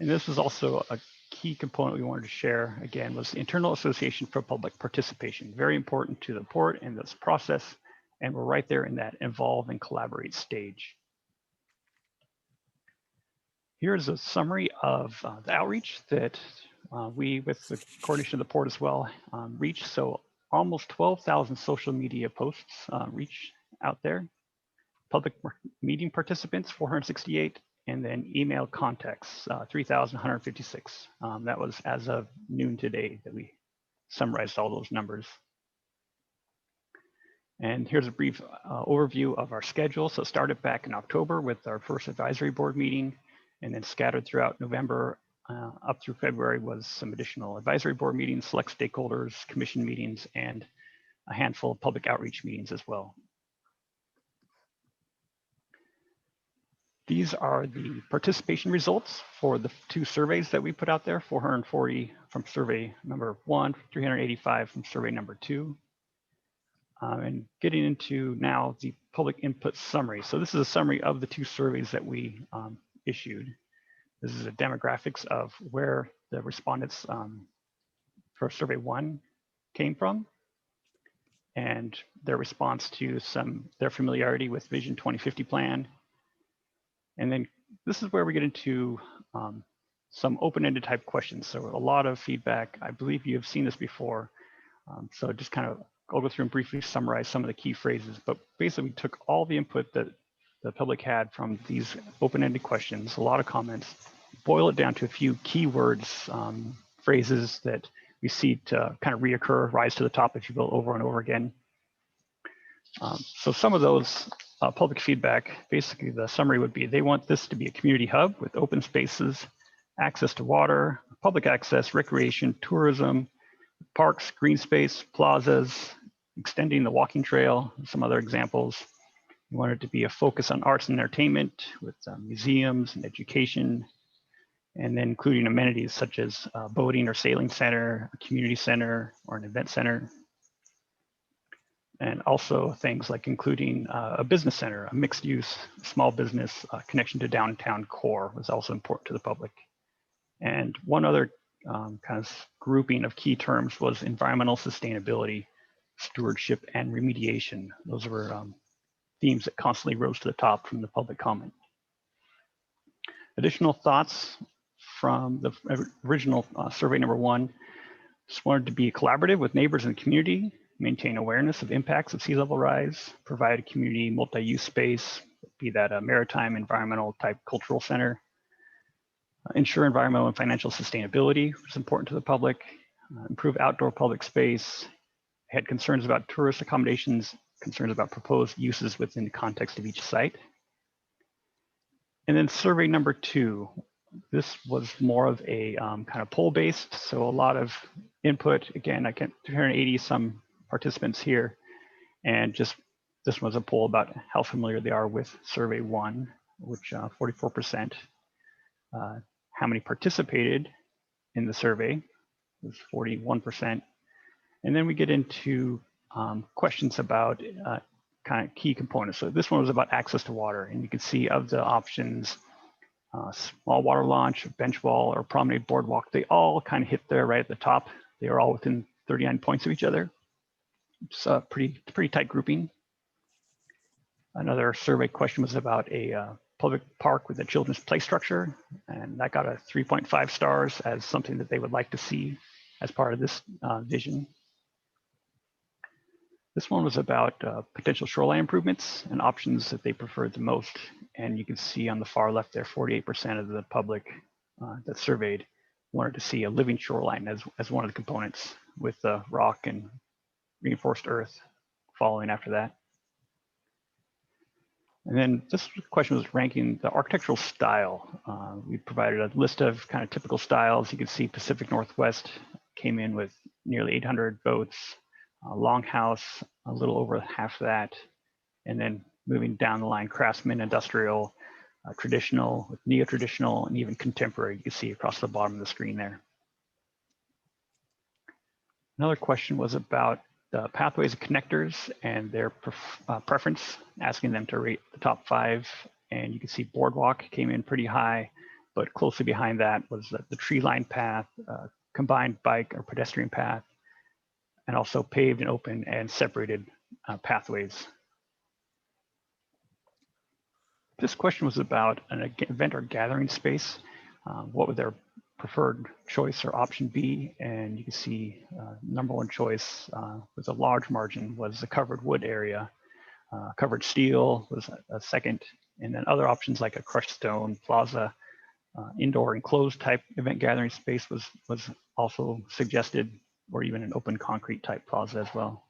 And this is also a key component we wanted to share, again, was the Internal Association for Public Participation. Very important to the port and this process. And we're right there in that involve and collaborate stage. Here's a summary of the outreach that we, with the coordination of the port as well, reached. So almost 12,000 social media posts reach out there. Public meeting participants, 468, and then email contacts, 3,156. That was as of noon today that we summarized all those numbers. And here's a brief overview of our schedule. So started back in October with our first advisory board meeting, and then scattered throughout November up through February was some additional advisory board meetings, select stakeholders, commission meetings, and a handful of public outreach meetings as well. These are the participation results for the 2 surveys that we put out there, 440 from survey number 1, 385 from survey number 2. And getting into now the public input summary. So this is a summary of the 2 surveys that we issued. This is a demographics of where the respondents for survey 1 came from and their response to their familiarity with Vision 2050 plan, And then this is where we get into some open-ended type questions. So a lot of feedback. I believe you have seen this before. So just kind of, I'll go through and briefly summarize some of the key phrases, but basically we took all the input that the public had from these open-ended questions, a lot of comments, boil it down to a few keywords, phrases that we see to kind of reoccur, rise to the top, if you will, over and over again. So some of those public feedback, basically the summary would be, they want this to be a community hub with open spaces, access to water, public access, recreation, tourism, parks, green space, plazas, extending the walking trail, some other examples. We want it to be a focus on arts and entertainment with museums and education, and then including amenities such as a boating or sailing center, a community center, or an event center. And also things like including a business center, a mixed use, small business connection to downtown core was also important to the public. And one other kind of grouping of key terms was environmental sustainability, stewardship, and remediation. Those were themes that constantly rose to the top from the public comment. Additional thoughts from the original survey number 1, just wanted to be collaborative with neighbors and the community, maintain awareness of impacts of sea level rise, provide a community multi-use space, be that a maritime, environmental type cultural center, ensure environmental and financial sustainability, which is important to the public, improve outdoor public space, had concerns about tourist accommodations, concerns about proposed uses within the context of each site. And then survey number 2, this was more of a kind of poll based, so a lot of input. Again, I can 280 some participants here, and just this was a poll about how familiar they are with survey 1, which 44%. How many participated in the survey was 41%. And then we get into questions about kind of key components. So this one was about access to water, and you can see of the options, small water launch, bench wall, or promenade boardwalk, they all kind of hit there right at the top. They are all within 39 points of each other. It's a pretty tight grouping. Another survey question was about a public park with a children's play structure, and that got a 3.5 stars as something that they would like to see as part of this vision. This one was about potential shoreline improvements and options that they preferred the most. And you can see on the far left there, 48% of the public that surveyed wanted to see a living shoreline as one of the components, with rock and reinforced earth following after that. And then this question was ranking the architectural style. We provided a list of kind of typical styles. You can see Pacific Northwest came in with nearly 800 votes. Longhouse, a little over half that. And then moving down the line, craftsman, industrial, traditional, with neo-traditional, and even contemporary, you can see across the bottom of the screen there. Another question was about the pathways and connectors and their preference, asking them to rate the top 5. And you can see boardwalk came in pretty high, but closely behind that was the tree line path, combined bike or pedestrian path, and also paved and open and separated pathways. This question was about an event or gathering space. What would their preferred choice or option be? And you can see number 1 choice with a large margin was the covered wood area. Covered steel was a second, and then other options like a crushed stone plaza, indoor enclosed type event gathering space was also suggested, or even an open concrete type plaza as well.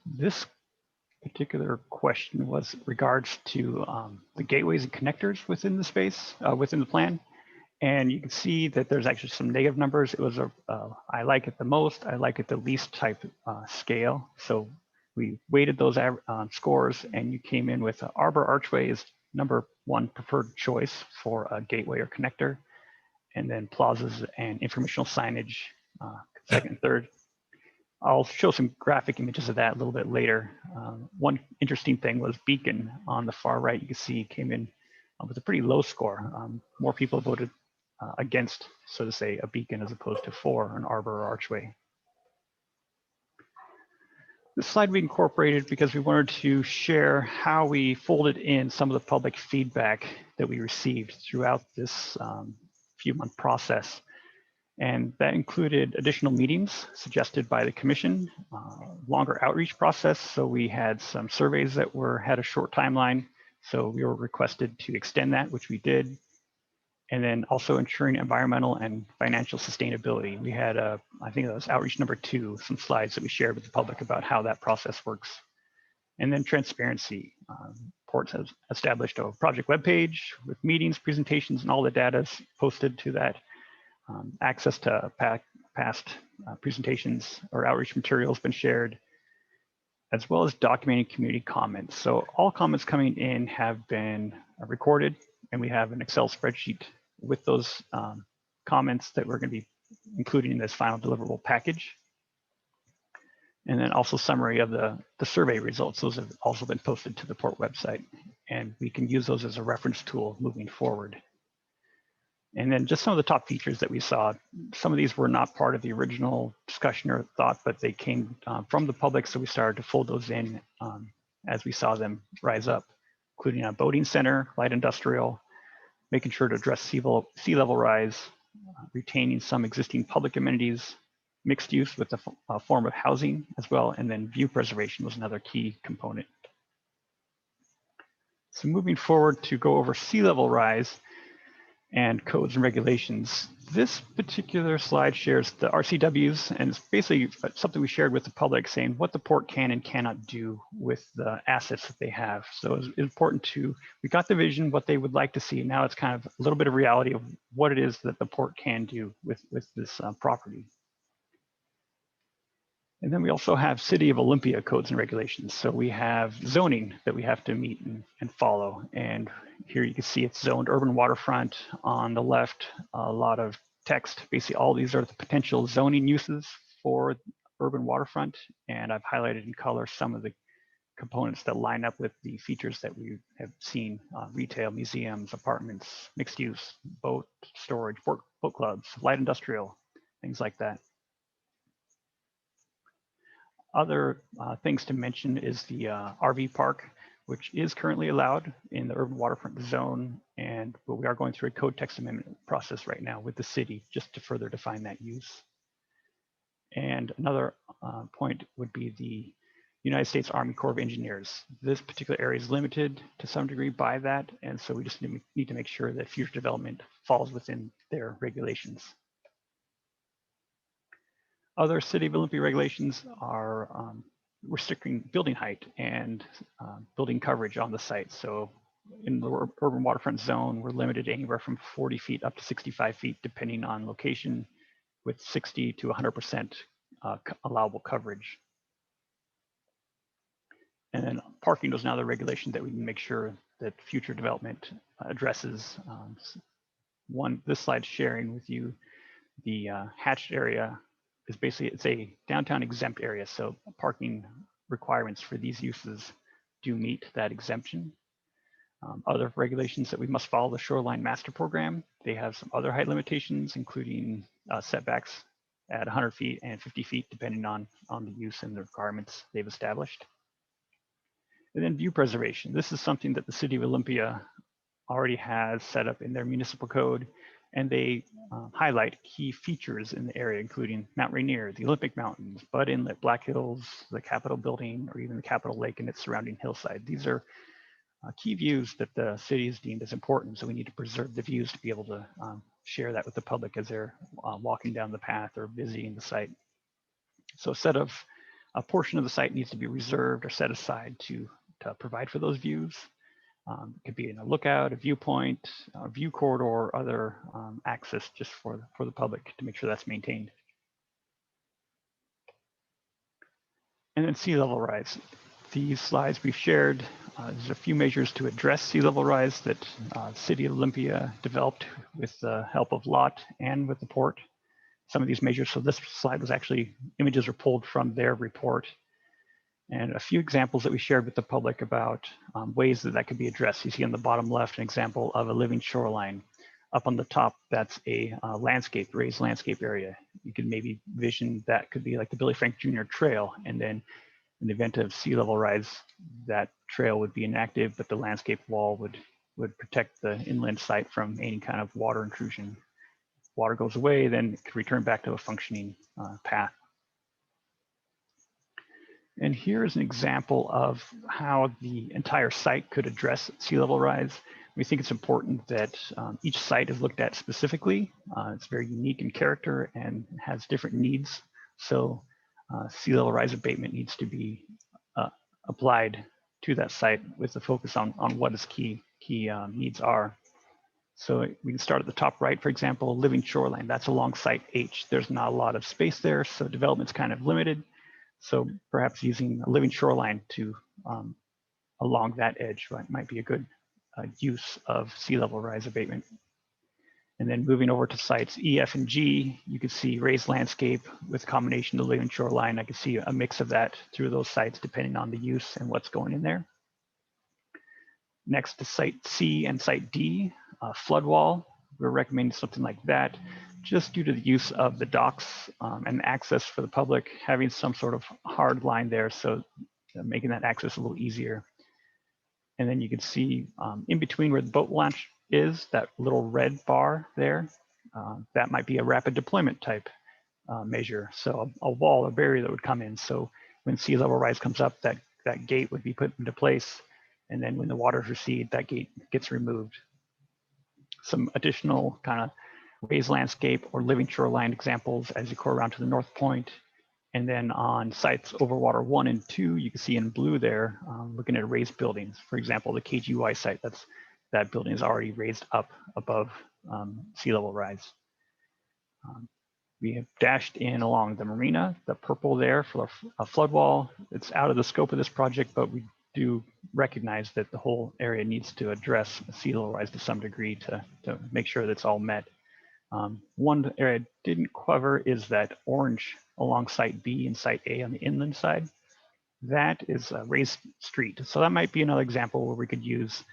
This particular question was regards to the gateways and connectors within the space, within the plan. And you can see that there's actually some negative numbers. It was a I like it the most, I like it the least type scale. So we weighted those scores, and you came in with arbor archway is number 1 preferred choice for a gateway or connector. And then plazas and informational signage, second and third. I'll show some graphic images of that a little bit later. One interesting thing was beacon on the far right, you can see came in with a pretty low score. More people voted against, so to say, a beacon as opposed to for an arbor or archway. This slide we incorporated because we wanted to share how we folded in some of the public feedback that we received throughout this few-month process. And that included additional meetings suggested by the commission, longer outreach process. So we had some surveys that had a short timeline. So we were requested to extend that, which we did. And then also ensuring environmental and financial sustainability. We had, I think that was outreach number 2, some slides that we shared with the public about how that process works. And then transparency. Port has established a project webpage with meetings, presentations, and all the data is posted to that. Access to past presentations or outreach materials has been shared, as well as documenting community comments. So all comments coming in have been recorded, and we have an Excel spreadsheet with those comments that we're going to be including in this final deliverable package. And then also summary of the survey results. Those have also been posted to the Port website, and we can use those as a reference tool moving forward. And then just some of the top features that we saw. Some of these were not part of the original discussion or thought, but they came from the public. So we started to fold those in as we saw them rise up, including a boating center, light industrial, making sure to address sea level rise, retaining some existing public amenities, mixed use with a form of housing as well, and then view preservation was another key component. So moving forward to go over sea level rise and codes and regulations. This particular slide shares the RCWs, and it's basically something we shared with the public saying what the port can and cannot do with the assets that they have. So it's important we got the vision, what they would like to see. Now it's kind of a little bit of reality of what it is that the port can do with this property. And then we also have City of Olympia codes and regulations. So we have zoning that we have to meet and follow. And here you can see it's zoned urban waterfront. On the left, a lot of text. Basically, all these are the potential zoning uses for urban waterfront. And I've highlighted in color some of the components that line up with the features that we have seen: retail, museums, apartments, mixed use, boat storage, boat clubs, light industrial, things like that. Other things to mention is the RV park, which is currently allowed in the urban waterfront zone, but we are going through a code text amendment process right now with the city just to further define that use. And another point would be the United States Army Corps of Engineers. This particular area is limited to some degree by that, and so we just need to make sure that future development falls within their regulations. Other City of Olympia regulations are restricting building height and building coverage on the site. So in the urban waterfront zone, we're limited anywhere from 40 feet up to 65 feet, depending on location, with 60 to 100% allowable coverage. And then parking is another regulation that we can make sure that future development addresses. This slide's sharing with you the hatched area. Is basically, it's a downtown exempt area. So parking requirements for these uses do meet that exemption. Other regulations that we must follow: the Shoreline Master Program. They have some other height limitations, including setbacks at 100 feet and 50 feet, depending on the use and the requirements they've established. And then view preservation. This is something that the City of Olympia already has set up in their municipal code. And they highlight key features in the area, including Mount Rainier, the Olympic Mountains, Bud Inlet, Black Hills, the Capitol Building, or even the Capitol Lake and its surrounding hillside. These are key views that the city has deemed as important, so we need to preserve the views to be able to share that with the public as they're walking down the path or visiting the site. So a portion of the site needs to be reserved or set aside to provide for those views. It could be in a lookout, a viewpoint, a view corridor, or other access just for the public to make sure that's maintained. And then sea level rise. These slides we've shared, there's a few measures to address sea level rise that City of Olympia developed with the help of LOT and with the port. Some of these measures, so this slide was actually, images are pulled from their report. And a few examples that we shared with the public about ways that could be addressed. You see on the bottom left an example of a living shoreline. Up on the top, that's a raised landscape area. You could maybe vision that could be like the Billy Frank Jr. Trail, and then In the event of sea level rise, that trail would be inactive, but the landscape wall would protect the inland site from any kind of water intrusion. If water goes away, then it could return back to a functioning path. And here's an example of how the entire site could address sea level rise. We think it's important that each site is looked at specifically. It's very unique in character and has different needs. So sea level rise abatement needs to be applied to that site with the focus on what its key needs are. So we can start at the top right, for example, living shoreline. That's along site H. There's not a lot of space there, so development's kind of limited. So perhaps using a living shoreline to along that edge might be a good use of sea level rise abatement. And then moving over to sites E, F, and G, you can see raised landscape with a combination of the living shoreline. I can see a mix of that through those sites depending on the use and what's going in there. Next to site C and site D, flood wall. We're recommending something like that, just due to the use of the docks and access for the public, having some sort of hard line there, so making that access a little easier. And then you can see in between where the boat launch is, that little red bar there, that might be a rapid deployment type measure. So a wall, a barrier that would come in. So when sea level rise comes up, that gate would be put into place. And then when the waters recede, that gate gets removed. Some additional kind of raised landscape or living shoreline examples as you go around to the NorthPoint. And then on sites over water 1 and 2, you can see in blue there, looking at raised buildings. For example, the KGY site, that building is already raised up above sea level rise. We have dashed in along the marina, the purple there for a flood wall. It's out of the scope of this project, but we do recognize that the whole area needs to address sea level rise to some degree to make sure that's all met. One area I didn't cover is that orange along site B and site A on the inland side. That is a raised street. So that might be another example where we could use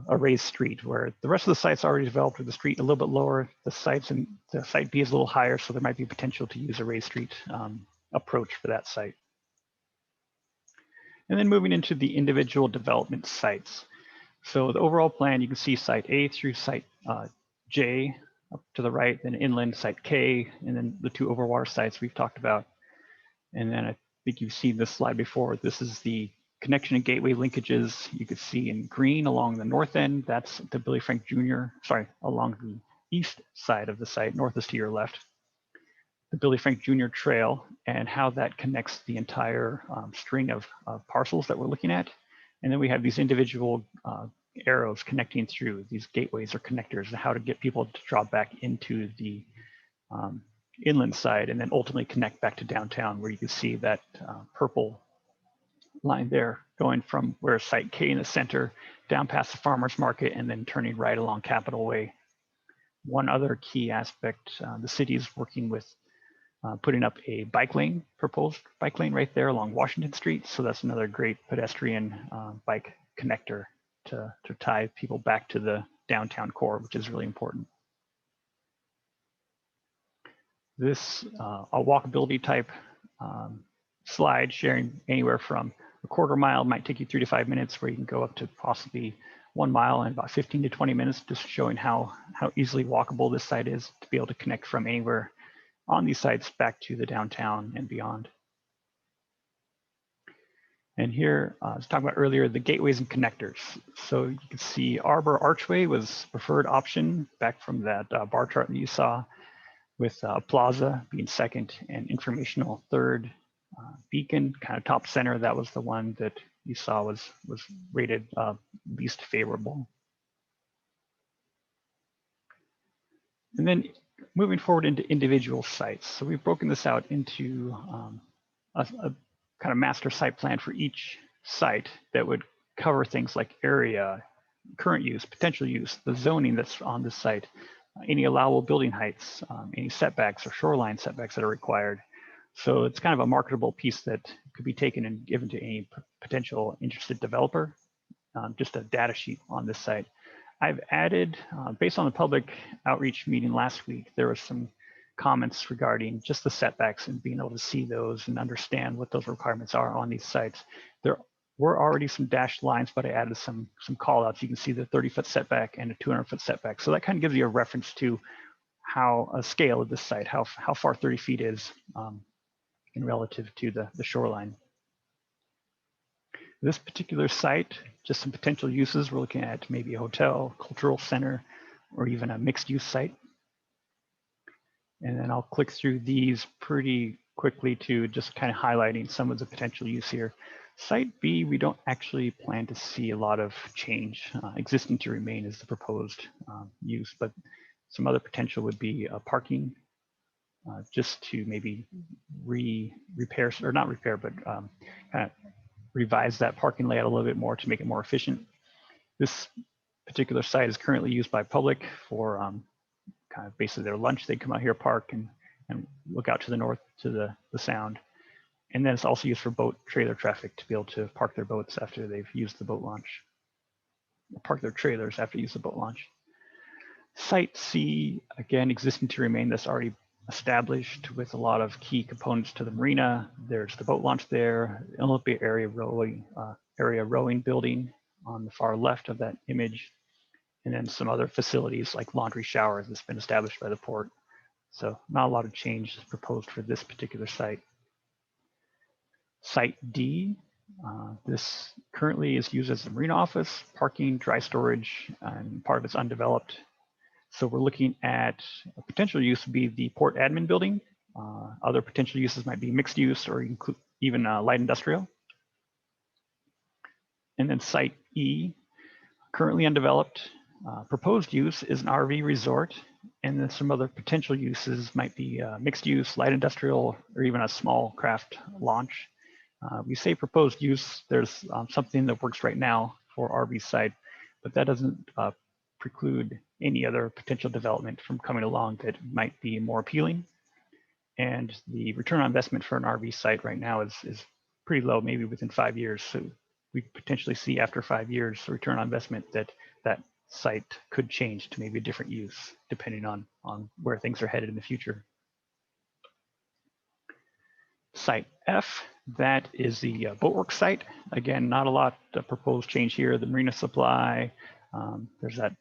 a raised street where the rest of the site's already developed with the street a little bit lower. The site B is a little higher, so there might be potential to use a raised street approach for that site. And then moving into the individual development sites. So the overall plan, you can see site A through site J up to the right, then inland site K, and then the 2 overwater sites we've talked about. And then I think you've seen this slide before. This is the connection and gateway linkages. You could see in green along the north end, that's the Billy Frank Jr., along the east side of the site, north is to your left, the Billy Frank Jr. Trail, and how that connects the entire string of parcels that we're looking at. And then we have these individual arrows connecting through these gateways or connectors, and how to get people to draw back into the inland side and then ultimately connect back to downtown, where you can see that purple line there going from where site K in the center down past the farmers market and then turning right along Capitol Way. One other key aspect, the city is working with putting up a proposed bike lane right there along Washington Street. So that's another great pedestrian bike connector to tie people back to the downtown core, which is really important. This a walkability type slide, sharing anywhere from a quarter mile, might take you 3 to 5 minutes, where you can go up to possibly 1 mile in about 15 to 20 minutes, just showing how easily walkable this site is to be able to connect from anywhere on these sites back to the downtown and beyond. And here, I was talking about earlier, the gateways and connectors. So you can see Arbor Archway was preferred option back from that bar chart that you saw, with Plaza being second and informational third. Beacon, kind of top center, that was the one that you saw was rated least favorable. And then moving forward into individual sites. So we've broken this out into a kind of master site plan for each site that would cover things like area, current use, potential use, the zoning that's on the site, any allowable building heights, any setbacks or shoreline setbacks that are required. So it's kind of a marketable piece that could be taken and given to any potential interested developer, just a data sheet on this site. I've added, based on the public outreach meeting last week, there was some comments regarding just the setbacks and being able to see those and understand what those requirements are on these sites. There were already some dashed lines, but I added some call outs. You can see the 30-foot setback and a 200-foot setback. So that kind of gives you a reference to how a scale of this site, how far 30 feet is in relative to the shoreline. This particular site, just some potential uses. We're looking at maybe a hotel, cultural center, or even a mixed use site. And then I'll click through these pretty quickly to just kind of highlighting some of the potential use here. Site B, we don't actually plan to see a lot of change. Existing to remain is the proposed use, but some other potential would be parking, just to maybe repair, or not repair, but kind of revise that parking layout a little bit more to make it more efficient. This particular site is currently used by public for kind of basically their lunch. They come out here, park, and look out to the north to the sound. And then it's also used for boat trailer traffic to be able to park their boats after they've used the boat launch. Park their trailers after use the boat launch. Site C, again, existing to remain. That's already established with a lot of key components to the marina. There's the boat launch there, Olympia area rowing building on the far left of that image, and then some other facilities like laundry showers that's been established by the port. So not a lot of change proposed for this particular site. Site D, this currently is used as a marina office, parking, dry storage, and part of it's undeveloped. So we're looking at a potential use would be the port admin building. Other potential uses might be mixed use or even light industrial. And then site E, currently undeveloped. Proposed use is an RV resort, and then some other potential uses might be mixed use, light industrial, or even a small craft launch. We say proposed use, there's something that works right now for RV site, but that doesn't preclude any other potential development from coming along that might be more appealing. And the return on investment for an RV site right now is pretty low, maybe within 5 years. So we potentially see after 5 years the return on investment that site could change to maybe a different use, depending on where things are headed in the future. Site F, that is the boatworks site. Again, not a lot of proposed change here. The marina supply, there's that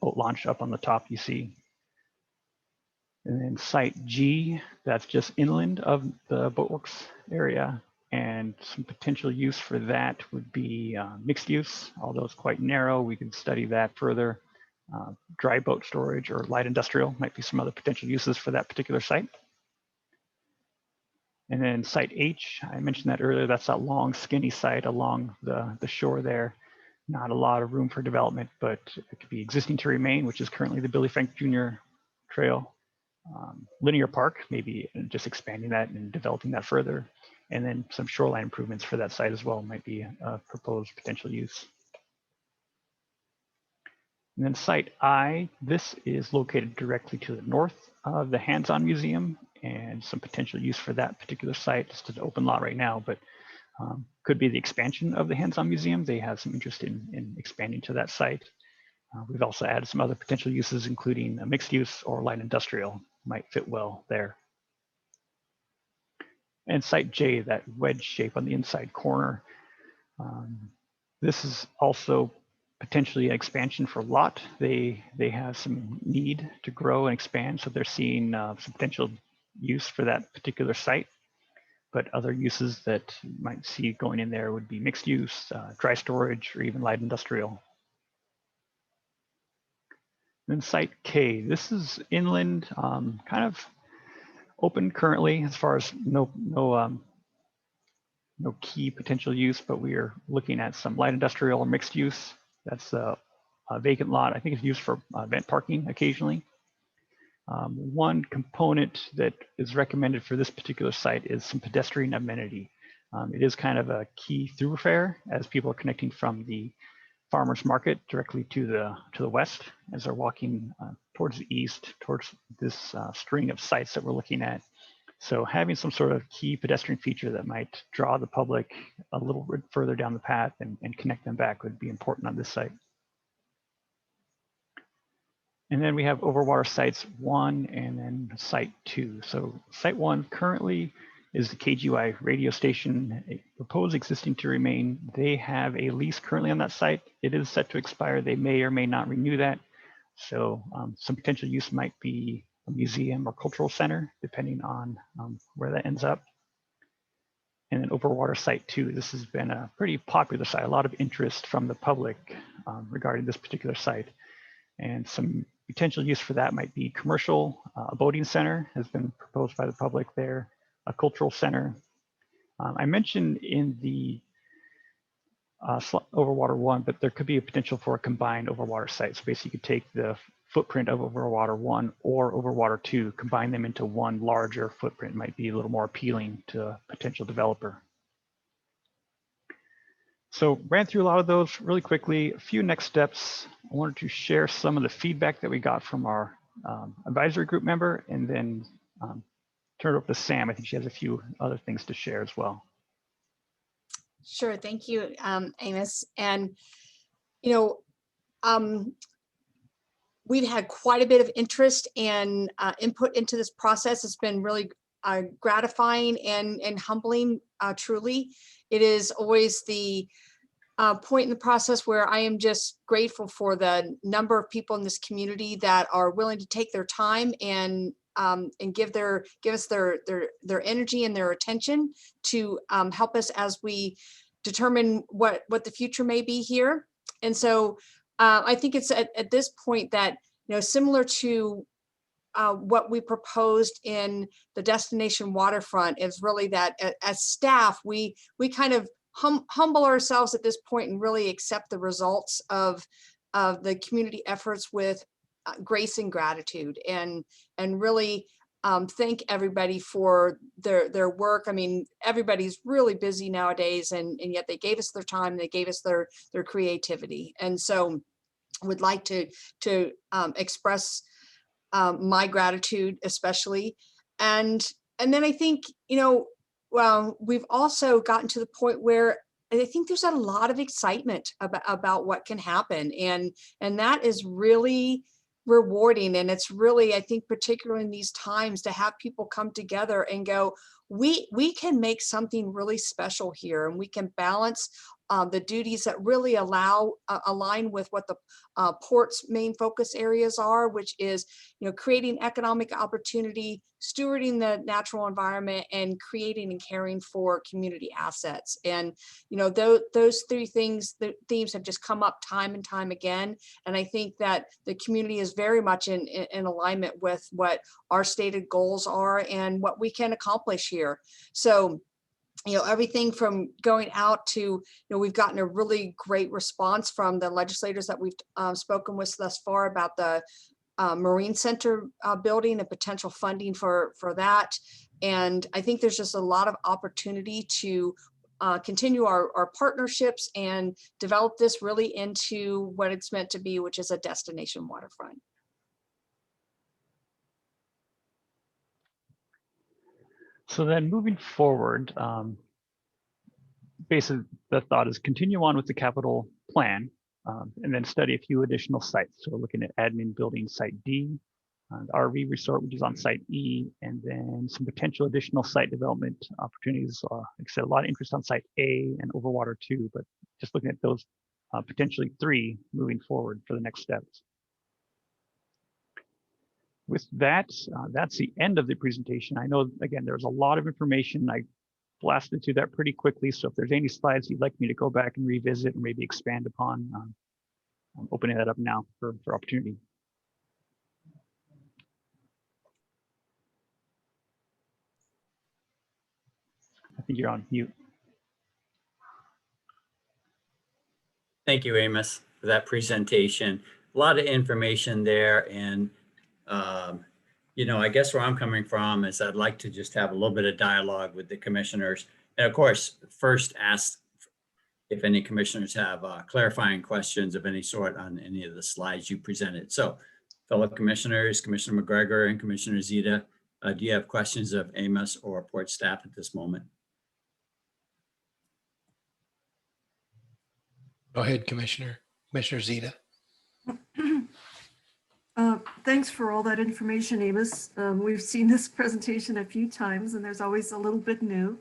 boat launch up on the top you see. And then site G, that's just inland of the boatworks area. And some potential use for that would be mixed use, although it's quite narrow. We can study that further. Dry boat storage or light industrial might be some other potential uses for that particular site. And then site H, I mentioned that earlier, that's that long skinny site along the shore there. Not a lot of room for development, but it could be existing to remain, which is currently the Billy Frank Jr. Trail. Linear park, maybe just expanding that and developing that further. And then some shoreline improvements for that site as well might be a proposed potential use. And then site I, this is located directly to the north of the Hands-On Museum, and some potential use for that particular site. It's an open lot right now, but could be the expansion of the Hands-On Museum. They have some interest in expanding to that site. We've also added some other potential uses, including a mixed use or light industrial might fit well there. And site J, that wedge shape on the inside corner. This is also potentially an expansion for lot. They have some need to grow and expand, so they're seeing some potential use for that particular site. But other uses that you might see going in there would be mixed use, dry storage, or even light industrial. Then site K, this is inland, kind of open currently as far as no key potential use, but we are looking at some light industrial or mixed use. That's a vacant lot. I think it's used for event parking occasionally. One component that is recommended for this particular site is some pedestrian amenity. It is kind of a key thoroughfare as people are connecting from the farmers market directly to the west as they're walking towards the east, towards this string of sites that we're looking at. So having some sort of key pedestrian feature that might draw the public a little bit further down the path and connect them back would be important on this site. And then we have overwater sites 1 and then site 2. So site 1 currently is the KGY radio station, proposed existing to remain. They have a lease currently on that site. It is set to expire. They may or may not renew that. So some potential use might be a museum or cultural center, depending on where that ends up. And then overwater site 2, this has been a pretty popular site, a lot of interest from the public regarding this particular site. And some potential use for that might be commercial. A boating center has been proposed by the public there, a cultural center. I mentioned in the overwater 1, but there could be a potential for a combined overwater site. So basically you could take the footprint of overwater 1 or overwater 2, combine them into one larger footprint. It might be a little more appealing to a potential developer. So ran through a lot of those really quickly. A few next steps. I wanted to share some of the feedback that we got from our advisory group member, and then turn it over to Sam. I think she has a few other things to share as well.
Sure. Thank you, Amos. And, we've had quite a bit of interest and input into this process. It's been really gratifying and humbling, truly. It is always the point in the process where I am just grateful for the number of people in this community that are willing to take their time and give us their energy and their attention to help us as we determine what the future may be here. And so I think it's at this point that, similar to what we proposed in the destination waterfront, is really that as staff, we kind of humble ourselves at this point and really accept the results of the community efforts with grace and gratitude, and really thank everybody for their work. I mean, everybody's really busy nowadays, and yet they gave us their time, they gave us their creativity. And so would like to express my gratitude especially. And then I think, well, we've also gotten to the point where I think there's a lot of excitement about what can happen. And that is really rewarding. And it's really, I think, particularly in these times, to have people come together and go, we can make something really special here, and we can balance the duties that really align with what the port's main focus areas are, which is, creating economic opportunity, stewarding the natural environment, and creating and caring for community assets. And, those three things, the themes have just come up time and time again. And I think that the community is very much in alignment with what our stated goals are and what we can accomplish here. So, everything from going out to, we've gotten a really great response from the legislators that we've spoken with thus far about the Marine Center building and potential funding for that. And I think there's just a lot of opportunity to continue our partnerships and develop this really into what it's meant to be, which is a destination waterfront.
So then moving forward, basically the thought is continue on with the capital plan, and then study a few additional sites. So we're looking at admin building site D, the RV resort, which is on site E, and then some potential additional site development opportunities. Like I said, a lot of interest on site A and overwater 2, but just looking at those potentially 3 moving forward for the next steps. With that, that's the end of the presentation. I know, again, there's a lot of information. I blasted through that pretty quickly. So if there's any slides you'd like me to go back and revisit and maybe expand upon, I'm opening that up now for opportunity. I think you're on mute.
Thank you, Amos, for that presentation. A lot of information there. And, I guess where I'm coming from is I'd like to just have a little bit of dialogue with the commissioners. And of course, first ask if any commissioners have clarifying questions of any sort on any of the slides you presented. So fellow commissioners, Commissioner McGregor and Commissioner Zita, do you have questions of Amos or port staff at this moment?
Go ahead, Commissioner. Commissioner Zita.
thanks for all that information, Amos. We've seen this presentation a few times and there's always a little bit new.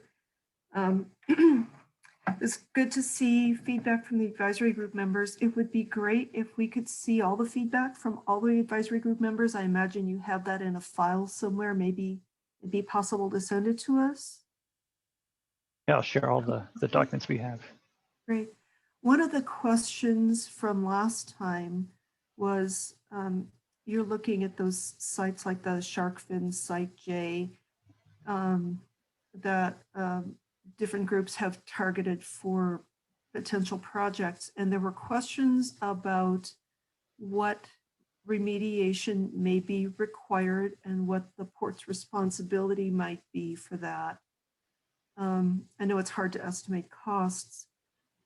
It's good to see feedback from the advisory group members. It would be great if we could see all the feedback from all the advisory group members. I imagine you have that in a file somewhere. Maybe it'd be possible to send it to us.
Yeah, I'll share all the documents we have.
Great. One of the questions from last time was you're looking at those sites like the shark fin site J that different groups have targeted for potential projects. And there were questions about what remediation may be required and what the port's responsibility might be for that. I know it's hard to estimate costs,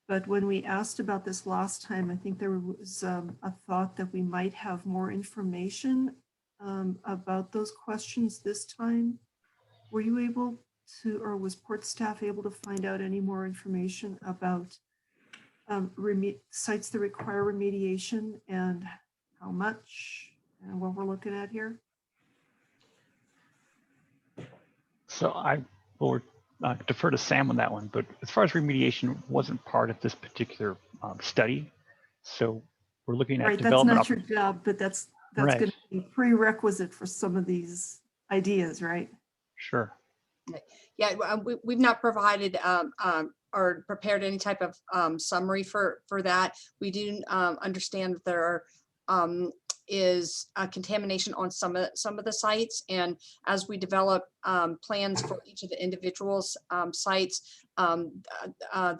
but when we asked about this last time, I think there was a thought that we might have more information about those questions this time. Were you able to, or was port staff able to find out any more information about sites that require remediation and how much and what we're looking at here?
So I will defer to Sam on that one, but as far as remediation wasn't part of this particular study. So we're looking at
right,
development.
That's not your job, but that's
right.
going to be prerequisite for some of these ideas, right?
Sure.
Yeah, we've not provided or prepared any type of summary for that. We do understand that there is contamination on some of the sites, and as we develop plans for each of the individuals sites,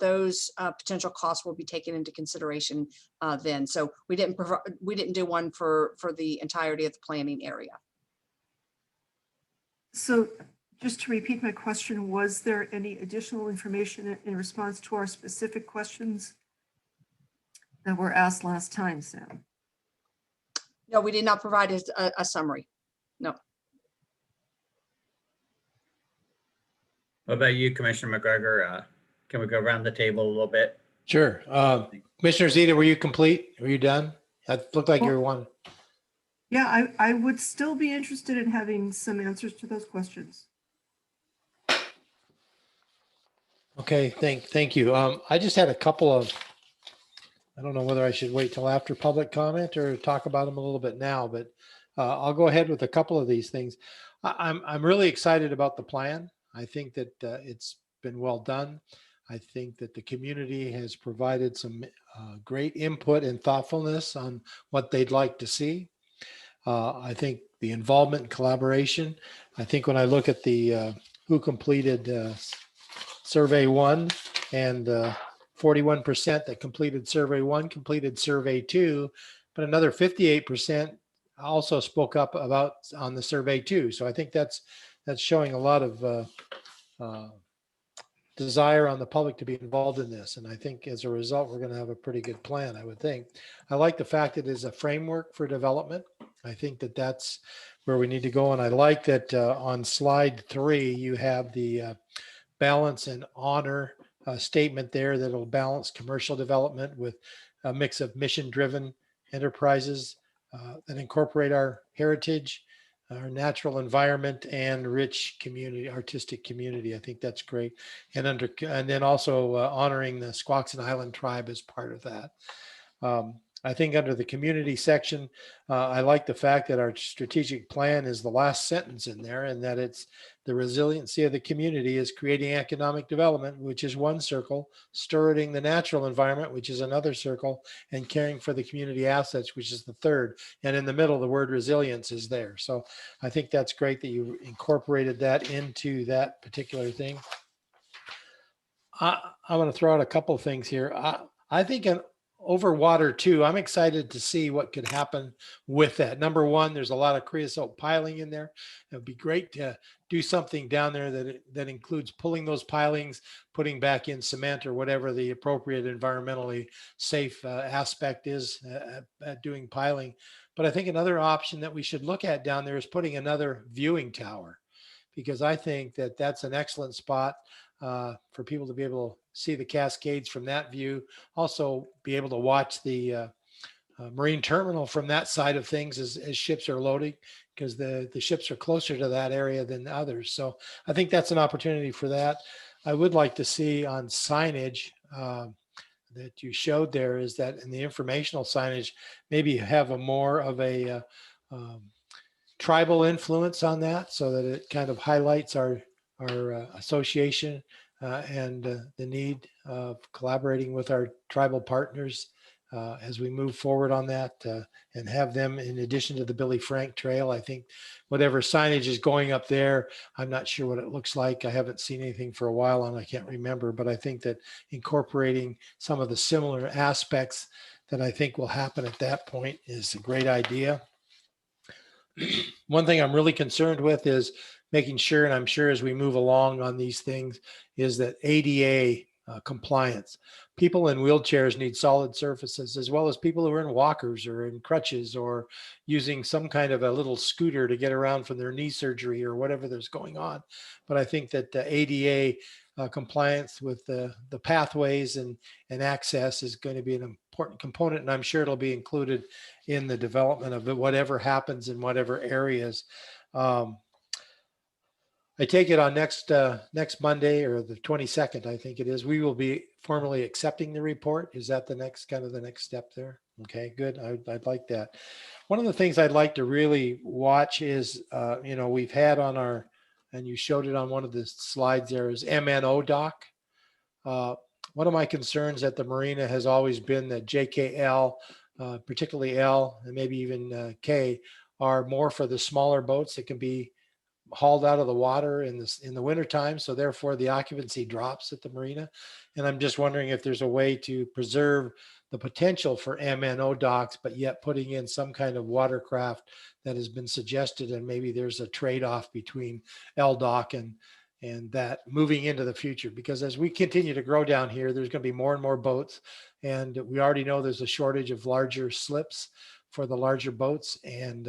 those potential costs will be taken into consideration then. So we didn't do one for the entirety of the planning area.
So just to repeat my question, was there any additional information in response to our specific questions that were asked last time, Sam?
No, we did not provide a summary. No.
What about you, Commissioner McGregor? Can we go around the table a little bit?
Sure. Commissioner Zeta, were you complete? Were you done? That looked like you were one.
Yeah, I would still be interested in having some answers to those questions.
Okay, thank you. I just had a couple of, I don't know whether I should wait till after public comment or talk about them a little bit now, but I'll go ahead with a couple of these things. I'm really excited about the plan. I think that it's been well done. I think that the community has provided some great input and thoughtfulness on what they'd like to see. I think the involvement and collaboration, I think when I look at the who completed survey 1 and 41% that completed survey 1 completed survey 2, but another 58% also spoke up about on the survey 2. So I think that's showing a lot of desire on the public to be involved in this. And I think as a result, we're going to have a pretty good plan, I would think. I like the fact that it is a framework for development. I think that that's where we need to go. And I like that on slide 3, you have the balance and honor statement there that'll balance commercial development with a mix of mission-driven enterprises that incorporate our heritage, our natural environment, and rich community, artistic community. I think that's great. And then also honoring the Squaxin Island tribe as part of that. I think under the community section, I like the fact that our strategic plan is the last sentence in there, and that it's the resiliency of the community is creating economic development, which is one circle, stewarding the natural environment, which is another circle, and caring for the community assets, which is the third. And in the middle, the word resilience is there. So I think that's great that you incorporated that into that particular thing. I want to throw out a couple of things here. I think over water too, I'm excited to see what could happen with that. Number one, there's a lot of creosote piling in there. It would be great to do something down there that includes pulling those pilings, putting back in cement or whatever the appropriate environmentally safe aspect is at doing piling. But I think another option that we should look at down there is putting another viewing tower, because I think that that's an excellent spot for people to be able to see the Cascades from that view. Also be able to watch the marine terminal from that side of things as ships are loading, because the ships are closer to that area than others. So I think that's an opportunity for that. I would like to see on signage that you showed there, is that in the informational signage, maybe have a more of a tribal influence on that, so that it kind of highlights our association and the need of collaborating with our tribal partners as we move forward on that, and have them, in addition to the Billy Frank Trail. I think whatever signage is going up there, I'm not sure what it looks like. I haven't seen anything for a while and I can't remember, but I think that incorporating some of the similar aspects that I think will happen at that point is a great idea. One thing I'm really concerned with is making sure, and I'm sure as we move along on these things, is that ADA compliance. People in wheelchairs need solid surfaces, as well as people who are in walkers or in crutches or using some kind of a little scooter to get around from their knee surgery or whatever there's going on. But I think that the ADA compliance with the pathways and access is going to be an important component, and I'm sure it'll be included in the development of whatever happens in whatever areas. I take it on next Monday, or the 22nd, I think it is, we will be formally accepting the report. Is that the next step there? Okay, good. I'd like that. One of the things I'd like to really watch is, we've had on our, and you showed it on one of the slides there, is MNO doc. One of my concerns at the marina has always been that JKL, particularly L and maybe even K, are more for the smaller boats that can be hauled out of the water in the wintertime. So therefore the occupancy drops at the marina. And I'm just wondering if there's a way to preserve the potential for MNO docks, but yet putting in some kind of watercraft that has been suggested. And maybe there's a trade-off between L dock and that moving into the future, because as we continue to grow down here, there's going to be more and more boats. And we already know there's a shortage of larger slips for the larger boats. And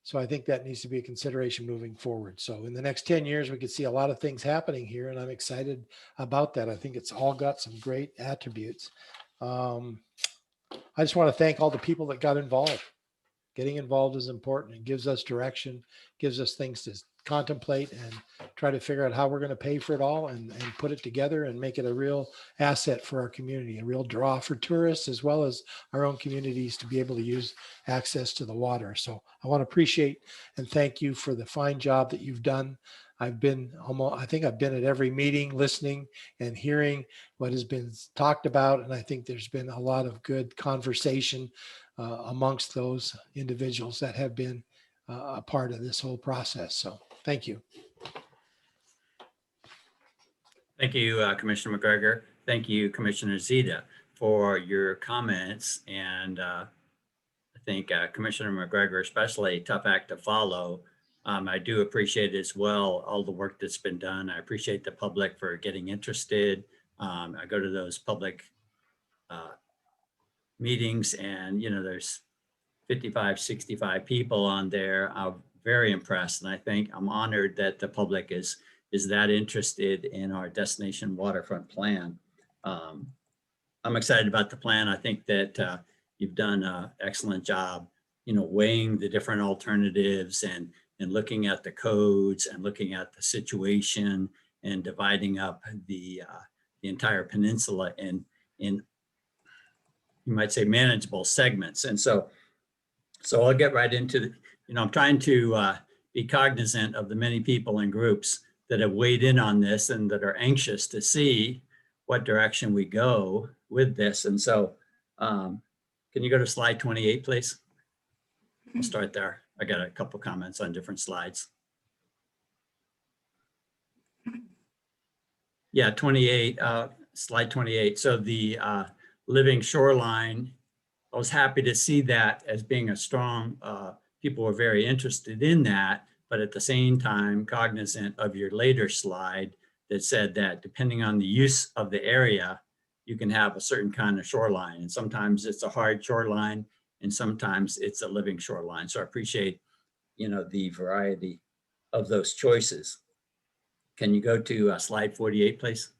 so I think that needs to be a consideration moving forward. So in the next 10 years, we could see a lot of things happening here, and I'm excited about that. I think it's all got some great attributes. I just want to thank all the people that got involved. Getting involved is important. It gives us direction, gives us things to contemplate and try to figure out how we're going to pay for it all and put it together and make it a real asset for our community, a real draw for tourists, as well as our own communities to be able to use access to the water. So I want to appreciate and thank you for the fine job that you've done. I think I've been at every meeting, listening and hearing what has been talked about. And I think there's been a lot of good conversation amongst those individuals that have been a part of this whole process. So thank you.
Thank you, Commissioner McGregor. Thank you, Commissioner Zita, for your comments. And I think Commissioner McGregor, especially, tough act to follow. I do appreciate as well all the work that's been done. I appreciate the public for getting interested. I go to those public meetings and, there's 55, 65 people on there. I'm very impressed. And I think I'm honored that the public is that interested in our destination waterfront plan. I'm excited about the plan. I think that you've done an excellent job, weighing the different alternatives and looking at the codes and looking at the situation and dividing up the entire peninsula in you might say manageable segments. And so I'll get right into the, I'm trying to be cognizant of the many people and groups that have weighed in on this and that are anxious to see what direction we go with this. And so can you go to slide 28, please? I'll start there. I got a couple comments on different slides. Yeah, 28, slide 28. So the living shoreline, I was happy to see that as being a strong, people were very interested in that, but at the same time, cognizant of your later slide that said that depending on the use of the area, you can have a certain kind of shoreline. And sometimes it's a hard shoreline and sometimes it's a living shoreline. So I appreciate, the variety of those choices. Can you go to slide 48, please?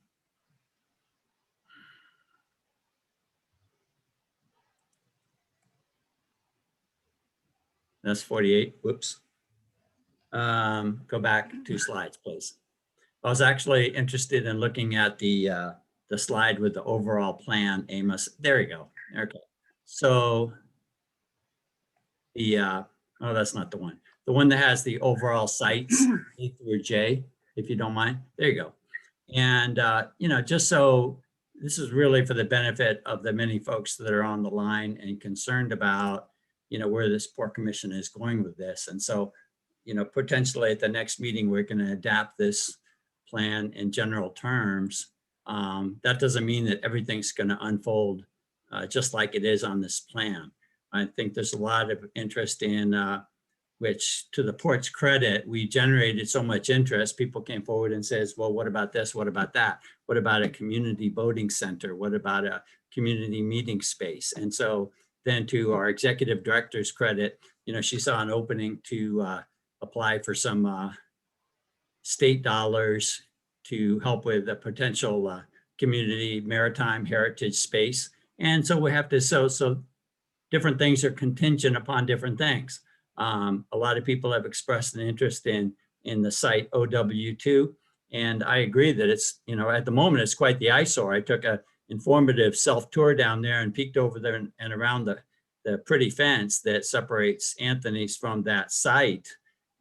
That's 48. Whoops. Go back 2 slides, please. I was actually interested in looking at the slide with the overall plan, Amos. There you go. Okay. So the, oh, that's not the one. The one that has the overall sites, A through J, if you don't mind. There you go. And, you know, just so this is really for the benefit of the many folks that are on the line and concerned about, you know, where this Port Commission is going with this. And so, you know, potentially at the next meeting, we're going to adapt this plan in general terms. That doesn't mean that everything's going to unfold just like it is on this plan. I think there's a lot of interest in which, to the port's credit, we generated so much interest. People came forward and says, well, what about this? What about that? What about a community voting center? What about a community meeting space? And so then to our executive director's credit, you know, she saw an opening to apply for some state dollars to help with a potential community maritime heritage space. And so we have to, so different things are contingent upon different things. A lot of people have expressed an interest in the site OW2. And I agree that it's, you know, at the moment, it's quite the eyesore. I took a informative self-tour down there and peeked over there and around the pretty fence that separates Anthony's from that site.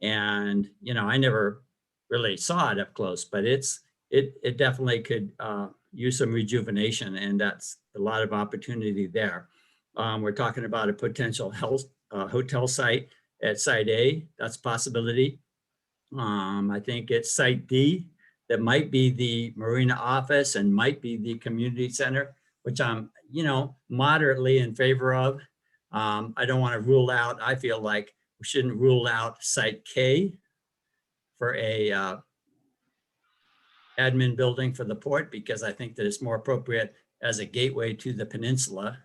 And, you know, I never really saw it up close, but it definitely could use some rejuvenation, and that's a lot of opportunity there. We're talking about a potential hotel site at Site A. That's a possibility. I think it's Site D that might be the marina office and might be the community center, which I'm, you know, moderately in favor of. I don't want to rule out, I feel like we shouldn't rule out Site K for a admin building for the port, because I think that it's more appropriate as a gateway to the peninsula.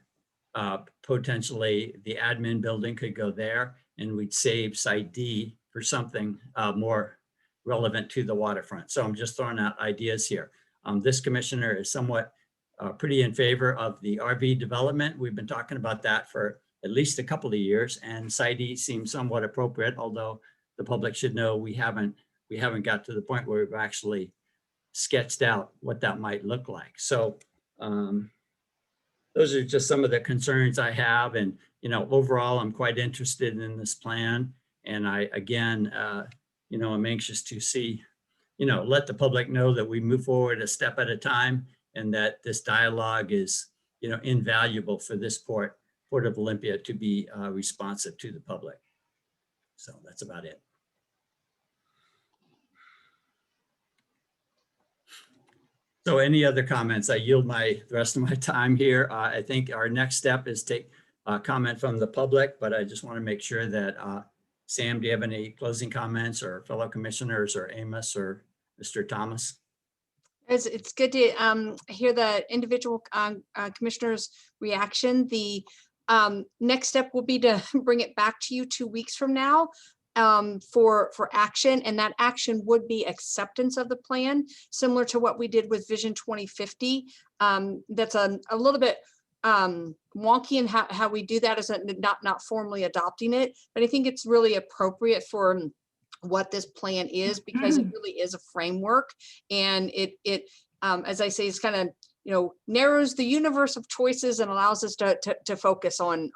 Potentially the admin building could go there, and we'd save Site D for something more relevant to the waterfront. So I'm just throwing out ideas here. This commissioner is somewhat pretty in favor of the RV development. We've been talking about that for at least a couple of years, and Site D seems somewhat appropriate, although the public should know we haven't got to the point where we've actually sketched out what that might look like. So those are just some of the concerns I have. And, you know, overall, I'm quite interested in this plan. And I, again, you know, I'm anxious to see, you know, let the public know that we move forward a step at a time, and that this dialogue is, you know, invaluable for this Port of Olympia to be responsive to the public. So that's about it. So any other comments? I yield the rest of my time here. I think our next step is take comment from the public, but I just want to make sure that Sam, do you have any closing comments, or fellow commissioners, or Amos, or Mr. Thomas?
It's good to hear the individual commissioners' reaction. The next step will be to bring it back to you 2 weeks from now for action, and that action would be acceptance of the plan, similar to what we did with Vision 2050. That's a little bit wonky in how we do that, as not formally adopting it, but I think it's really appropriate for what this plan is, because it really is a framework, and it as I say, it's kind of, you know, narrows the universe of choices and allows us to focus on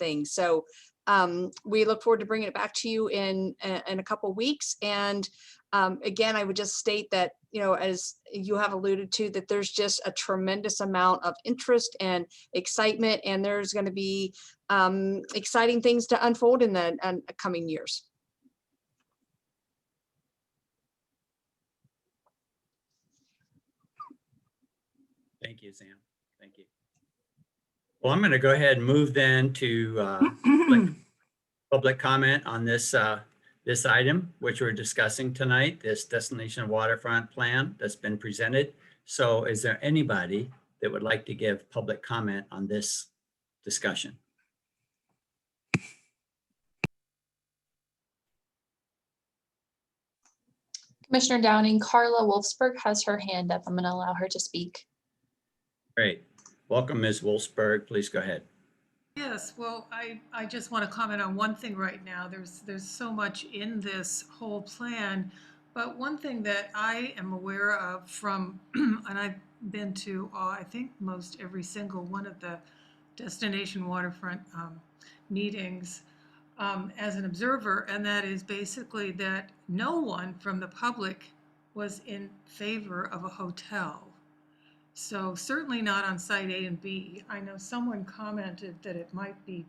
things. So we look forward to bringing it back to you in a couple of weeks. And again, I would just state that, you know, as you have alluded to, that there's just a tremendous amount of interest and excitement, and there's going to be exciting things to unfold in the coming years.
Thank you, Sam. Thank you. Well, I'm going to go ahead and move then to public comment on this this item, which we're discussing tonight, this destination waterfront plan that's been presented. So is there anybody that would like to give public comment on this discussion?
Commissioner Downing, Carla Wolfsburg has her hand up. I'm going to allow her to speak.
Great. Welcome, Ms. Wolfsburg. Please go ahead.
Yes, well, I just want to comment on one thing right now. There's so much in this whole plan, but one thing that I am aware of from, and I've been to, I think most every single one of the destination waterfront meetings as an observer, and that is basically that no one from the public was in favor of a hotel. So certainly not on site A and B. I know someone commented that it might be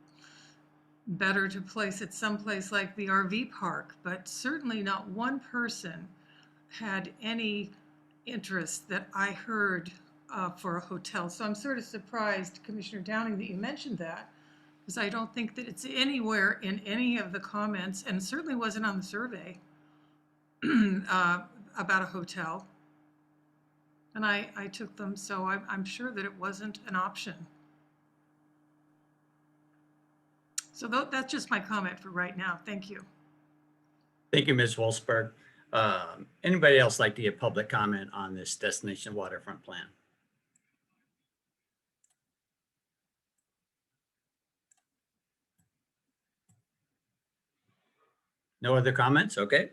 better to place it someplace like the RV park, but certainly not one person had any interest that I heard for a hotel. So I'm sort of surprised, Commissioner Downing, that you mentioned that, because I don't think that it's anywhere in any of the comments, and certainly wasn't on the survey about a hotel. And I took them, so I'm sure that it wasn't an option. So that's just my comment for right now. Thank you.
Thank you, Ms. Wolfsberg. Anybody else like to give public comment on this destination waterfront plan? No other comments? Okay.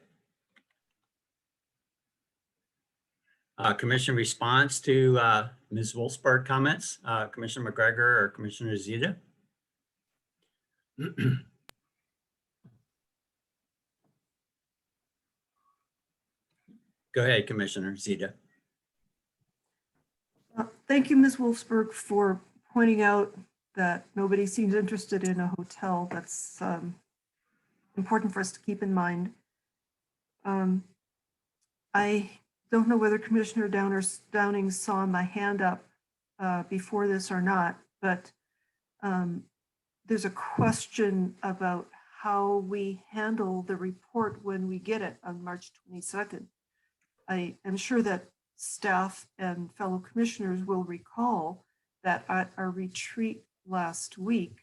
Commission response to Ms. Wolfsberg comments, Commissioner McGregor or Commissioner Zita? Go ahead, Commissioner Zita.
Thank you, Ms. Wolfsberg, for pointing out that nobody seems interested in a hotel. That's important for us to keep in mind. I don't know whether Commissioner Downing saw my hand up before this or not, but there's a question about how we handle the report when we get it on March 22nd. I am sure that staff and fellow commissioners will recall that at our retreat last week,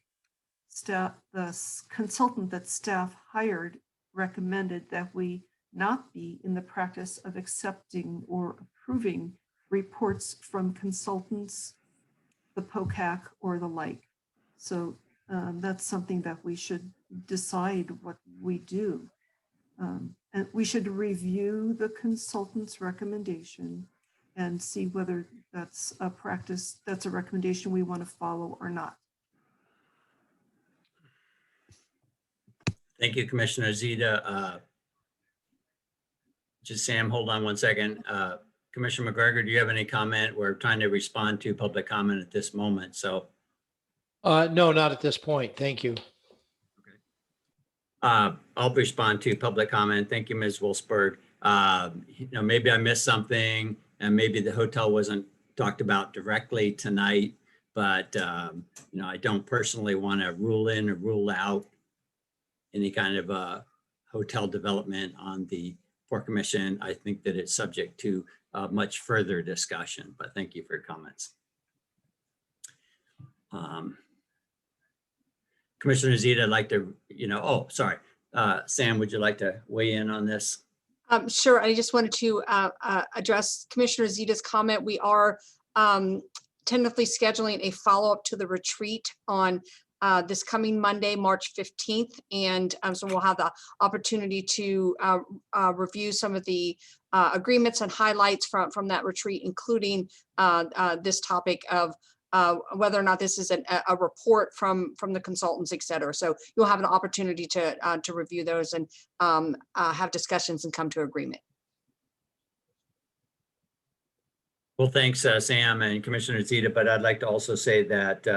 the consultant that staff hired recommended that we not be in the practice of accepting or approving reports from consultants, the POCAC, or the like. So that's something that we should decide what we do. And we should review the consultant's recommendation and see whether that's a practice, that's a recommendation we want to follow or not.
Thank you, Commissioner Zita. Just Sam, hold on one second. Commissioner McGregor, do you have any comment? We're trying to respond to public comment at this moment, so.
No, not at this point. Thank you.
I'll respond to public comment. Thank you, Ms. Wolfsberg. Maybe I missed something and maybe the hotel wasn't talked about directly tonight, but I don't personally want to rule in or rule out any kind of hotel development on the Port Commission. I think that it's subject to much further discussion, but thank you for your comments. Commissioner Zita, I'd like to, sorry. Sam, would you like to weigh in on this?
Sure. I just wanted to address Commissioner Zita's comment. We are tentatively scheduling a follow-up to the retreat on this coming Monday, March 15th. And so we'll have the opportunity to review some of the agreements and highlights from that retreat, including this topic of whether or not this is a report from the consultants, et cetera. So you'll have an opportunity to review those and have discussions and come to agreement.
Well, thanks, Sam and Commissioner Zita, but I'd like to also say that,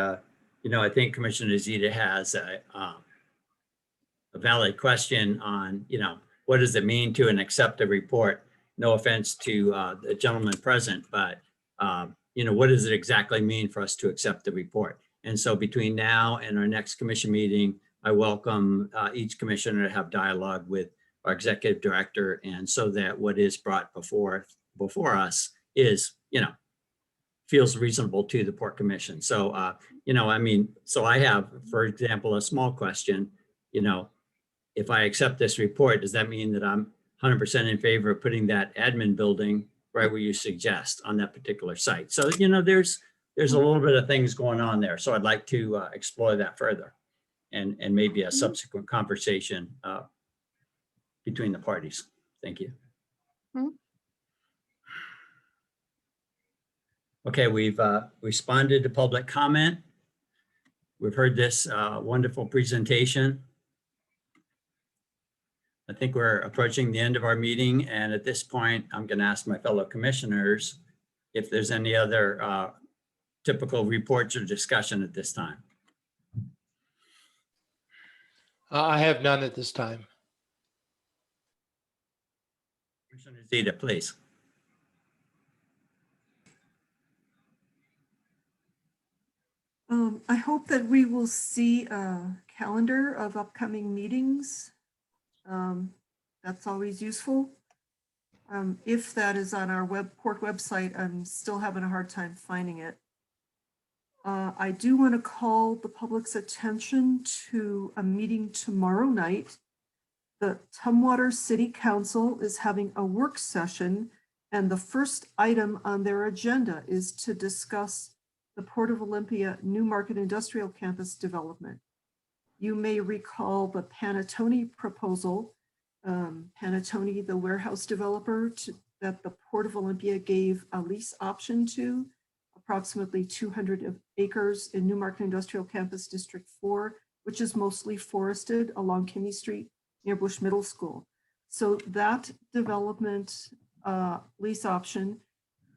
I think Commissioner Zita has a valid question on, what does it mean to accept a report? No offense to the gentleman present, but what does it exactly mean for us to accept the report? And so between now and our next commission meeting, I welcome each commissioner to have dialogue with our executive director, and so that what is brought before us is, feels reasonable to the Port Commission. So, so I have, for example, a small question, if I accept this report, does that mean that I'm 100% in favor of putting that admin building right where you suggest on that particular site? So, there's there's a little bit of things going on there. So I'd like to explore that further and maybe a subsequent conversation between the parties. Thank you.
Mhm.
Okay, we've responded to public comment. We've heard this wonderful presentation. I think we're approaching the end of our meeting, and at this point, I'm going to ask my fellow commissioners if there's any other typical reports or discussion at this time.
I have none at this time.
Commissioner Zeta, please.
I hope that we will see a calendar of upcoming meetings. That's always useful. If that is on our port website, I'm still having a hard time finding it. I do want to call the public's attention to a meeting tomorrow night. The Tumwater City Council is having a work session, and the first item on their agenda is to discuss the Port of Olympia New Market Industrial Campus development. You may recall the Panattoni proposal, Panattoni, the warehouse developer that the Port of Olympia gave a lease option to, approximately 200 acres in New Market Industrial Campus District 4, which is mostly forested along Kimmie Street near Bush Middle School. So that development lease option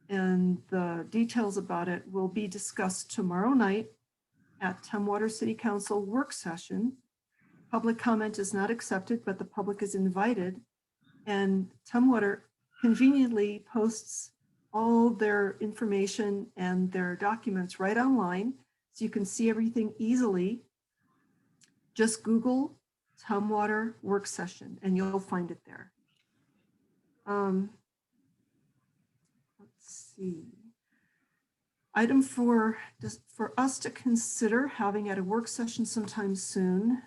and the details about it will be discussed tomorrow night at Tumwater City Council work session. Public comment is not accepted, but the public is invited. And Tumwater conveniently posts all their information and their documents right online, so you can see everything easily. Just Google Tumwater work session and you'll find it there. Let's see. Item for us to consider having at a work session sometime soon,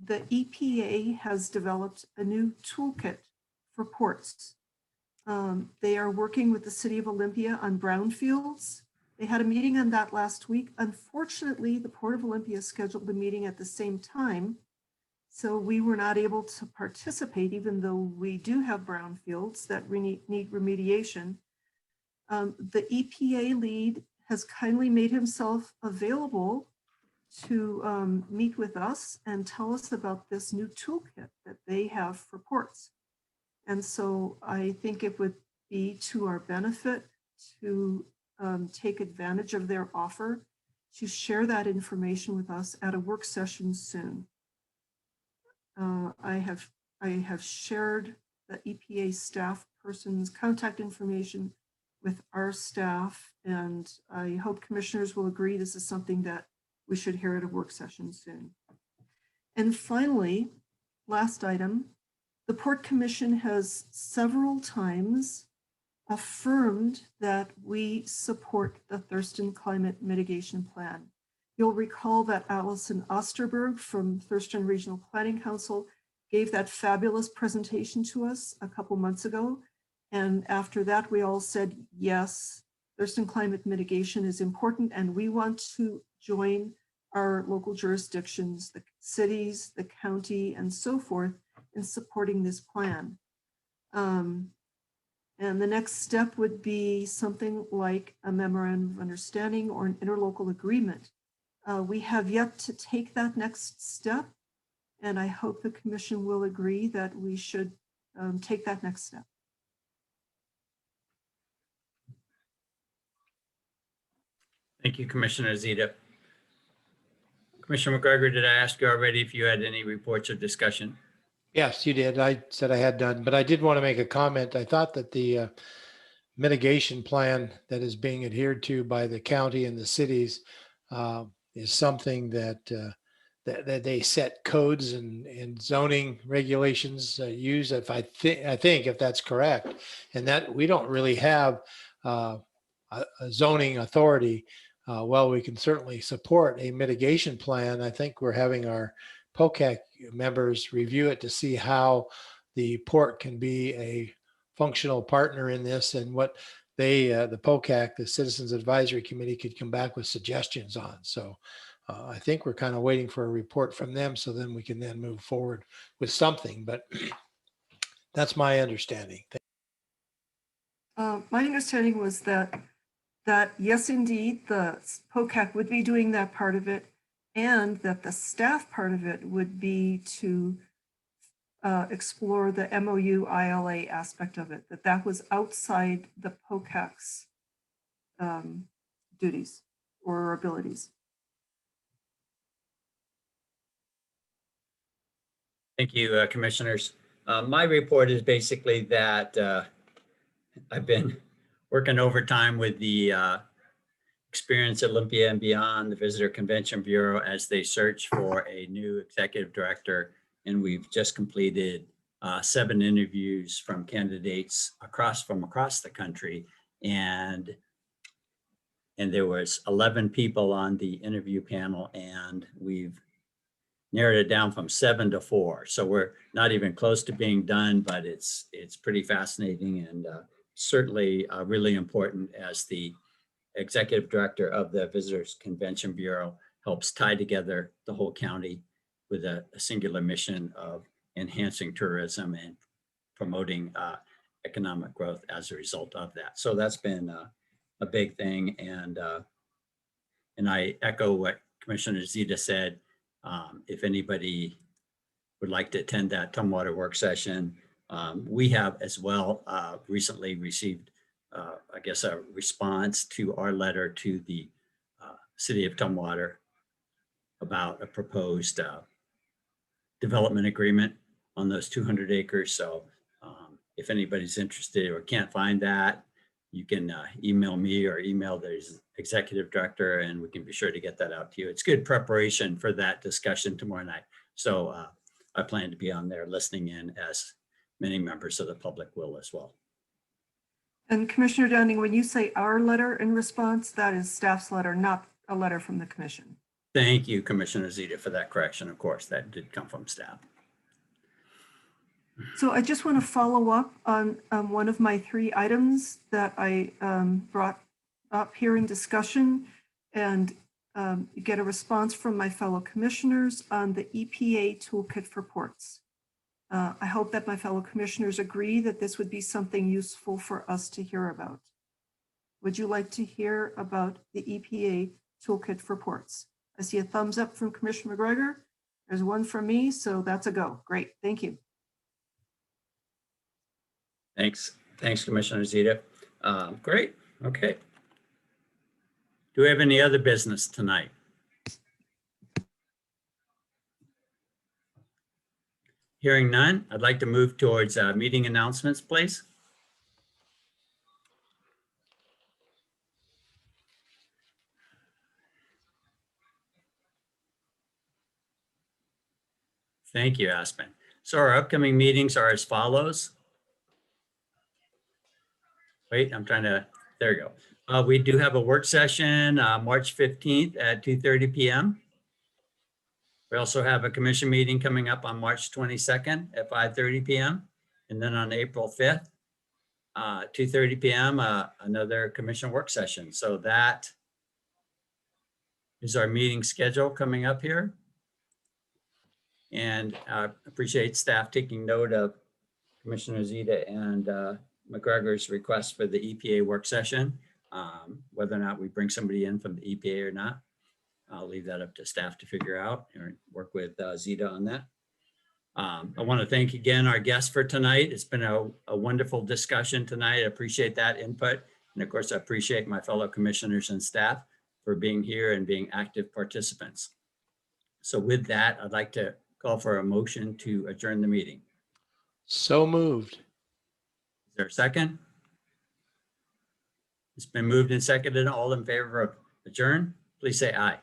the EPA has developed a new toolkit for ports. They are working with the City of Olympia on brownfields. They had a meeting on that last week. Unfortunately, the Port of Olympia scheduled the meeting at the same time, so we were not able to participate, even though we do have brownfields that need remediation. The EPA lead has kindly made himself available to meet with us and tell us about this new toolkit that they have for ports. And so I think it would be to our benefit to take advantage of their offer to share that information with us at a work session soon. I have shared the EPA staff person's contact information with our staff, and I hope commissioners will agree this is something that we should hear at a work session soon. And finally, last item, the Port Commission has several times affirmed that we support the Thurston Climate Mitigation Plan. You'll recall that Allison Osterberg from Thurston Regional Planning Council gave that fabulous presentation to us a couple months ago. And after that, we all said, yes, Thurston climate mitigation is important, and we want to join our local jurisdictions, the cities, the county, and so forth in supporting this plan. And the next step would be something like a memorandum of understanding or an interlocal agreement. We have yet to take that next step, and I hope the commission will agree that we should take that next step.
Thank you, Commissioner Zeta. Commissioner McGregor, did I ask you already if you had any reports or discussion?
Yes, you did. I said I had done, but I did want to make a comment. I thought that the mitigation plan that is being adhered to by the county and the cities is something that that they set codes and zoning regulations use. If I think if that's correct, and that we don't really have a zoning authority. Well, we can certainly support a mitigation plan. I think we're having our POCAC members review it to see how the port can be a functional partner in this and what the POCAC, the Citizens Advisory Committee, could come back with suggestions on. So I think we're kind of waiting for a report from them, so then we can then move forward with something. But that's my understanding.
My understanding was that yes, indeed, the POCAC would be doing that part of it, and that the staff part of it would be to explore the MOU ILA aspect of it, that was outside the POCAC's duties or abilities.
Thank you, commissioners. My report is basically that I've been working overtime with the Experience Olympia and Beyond, the Visitor Convention Bureau, as they search for a new executive director. And we've just completed 7 interviews from candidates across the country. And there was 11 people on the interview panel, and we've narrowed it down from 7 to 4. So we're not even close to being done, but it's pretty fascinating and certainly really important as the executive director of the Visitors Convention Bureau helps tie together the whole county with a singular mission of enhancing tourism and promoting economic growth as a result of that. So that's been a big thing. And I echo what Commissioner Zita said. If anybody would like to attend that Tumwater work session, we have as well recently received, I guess, a response to our letter to the city of Tumwater about a proposed development agreement on those 200 acres. So if anybody's interested or can't find that, you can email me or email the executive director, and we can be sure to get that out to you. It's good preparation for that discussion tomorrow night. So I plan to be on there listening in, as many members of the public will as well.
And Commissioner Downing, when you say our letter in response, that is staff's letter, not a letter from the commission.
Thank you, Commissioner Zita, for that correction. Of course, that did come from staff.
So I just want to follow up on one of my 3 items that I brought up here in discussion, and get a response from my fellow commissioners on the EPA toolkit for ports. I hope that my fellow commissioners agree that this would be something useful for us to hear about. Would you like to hear about the EPA toolkit for ports? I see a thumbs up from Commissioner McGregor. There's one from me, so that's a go. Great, thank you.
Thanks, Commissioner Zita. Great, okay. Do we have any other business tonight? Hearing none, I'd like to move towards meeting announcements, please. Thank you, Aspen. So our upcoming meetings are as follows. Wait, I'm trying to, there we go. We do have a work session March 15th at 2:30 p.m. We also have a commission meeting coming up on March 22nd at 5:30 p.m. And then on April 5th, 2:30 p.m., another commission work session. So that is our meeting schedule coming up here. And I appreciate staff taking note of Commissioner Zita and McGregor's request for the EPA work session. Whether or not we bring somebody in from the EPA or not, I'll leave that up to staff to figure out or work with Zita on that. I want to thank again our guests for tonight. It's been a wonderful discussion tonight. I appreciate that input. And of course, I appreciate my fellow commissioners and staff for being here and being active participants. So with that, I'd like to call for a motion to adjourn the meeting.
So moved.
Is there a second? It's been moved and seconded. All in favor of adjourn, please say aye.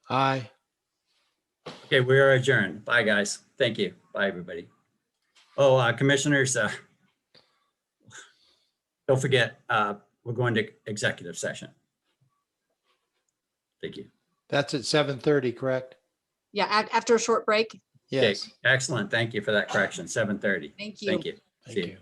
Aye.
Okay, we are adjourned. Bye, guys. Thank you. Bye, everybody. Oh, commissioners, don't forget, we're going to executive session. Thank you.
That's at 7:30, correct?
Yeah, after a short break.
Yes.
Okay, excellent. Thank you for that correction. 7:30.
Thank you.
Thank you.
Thank
See you.
you.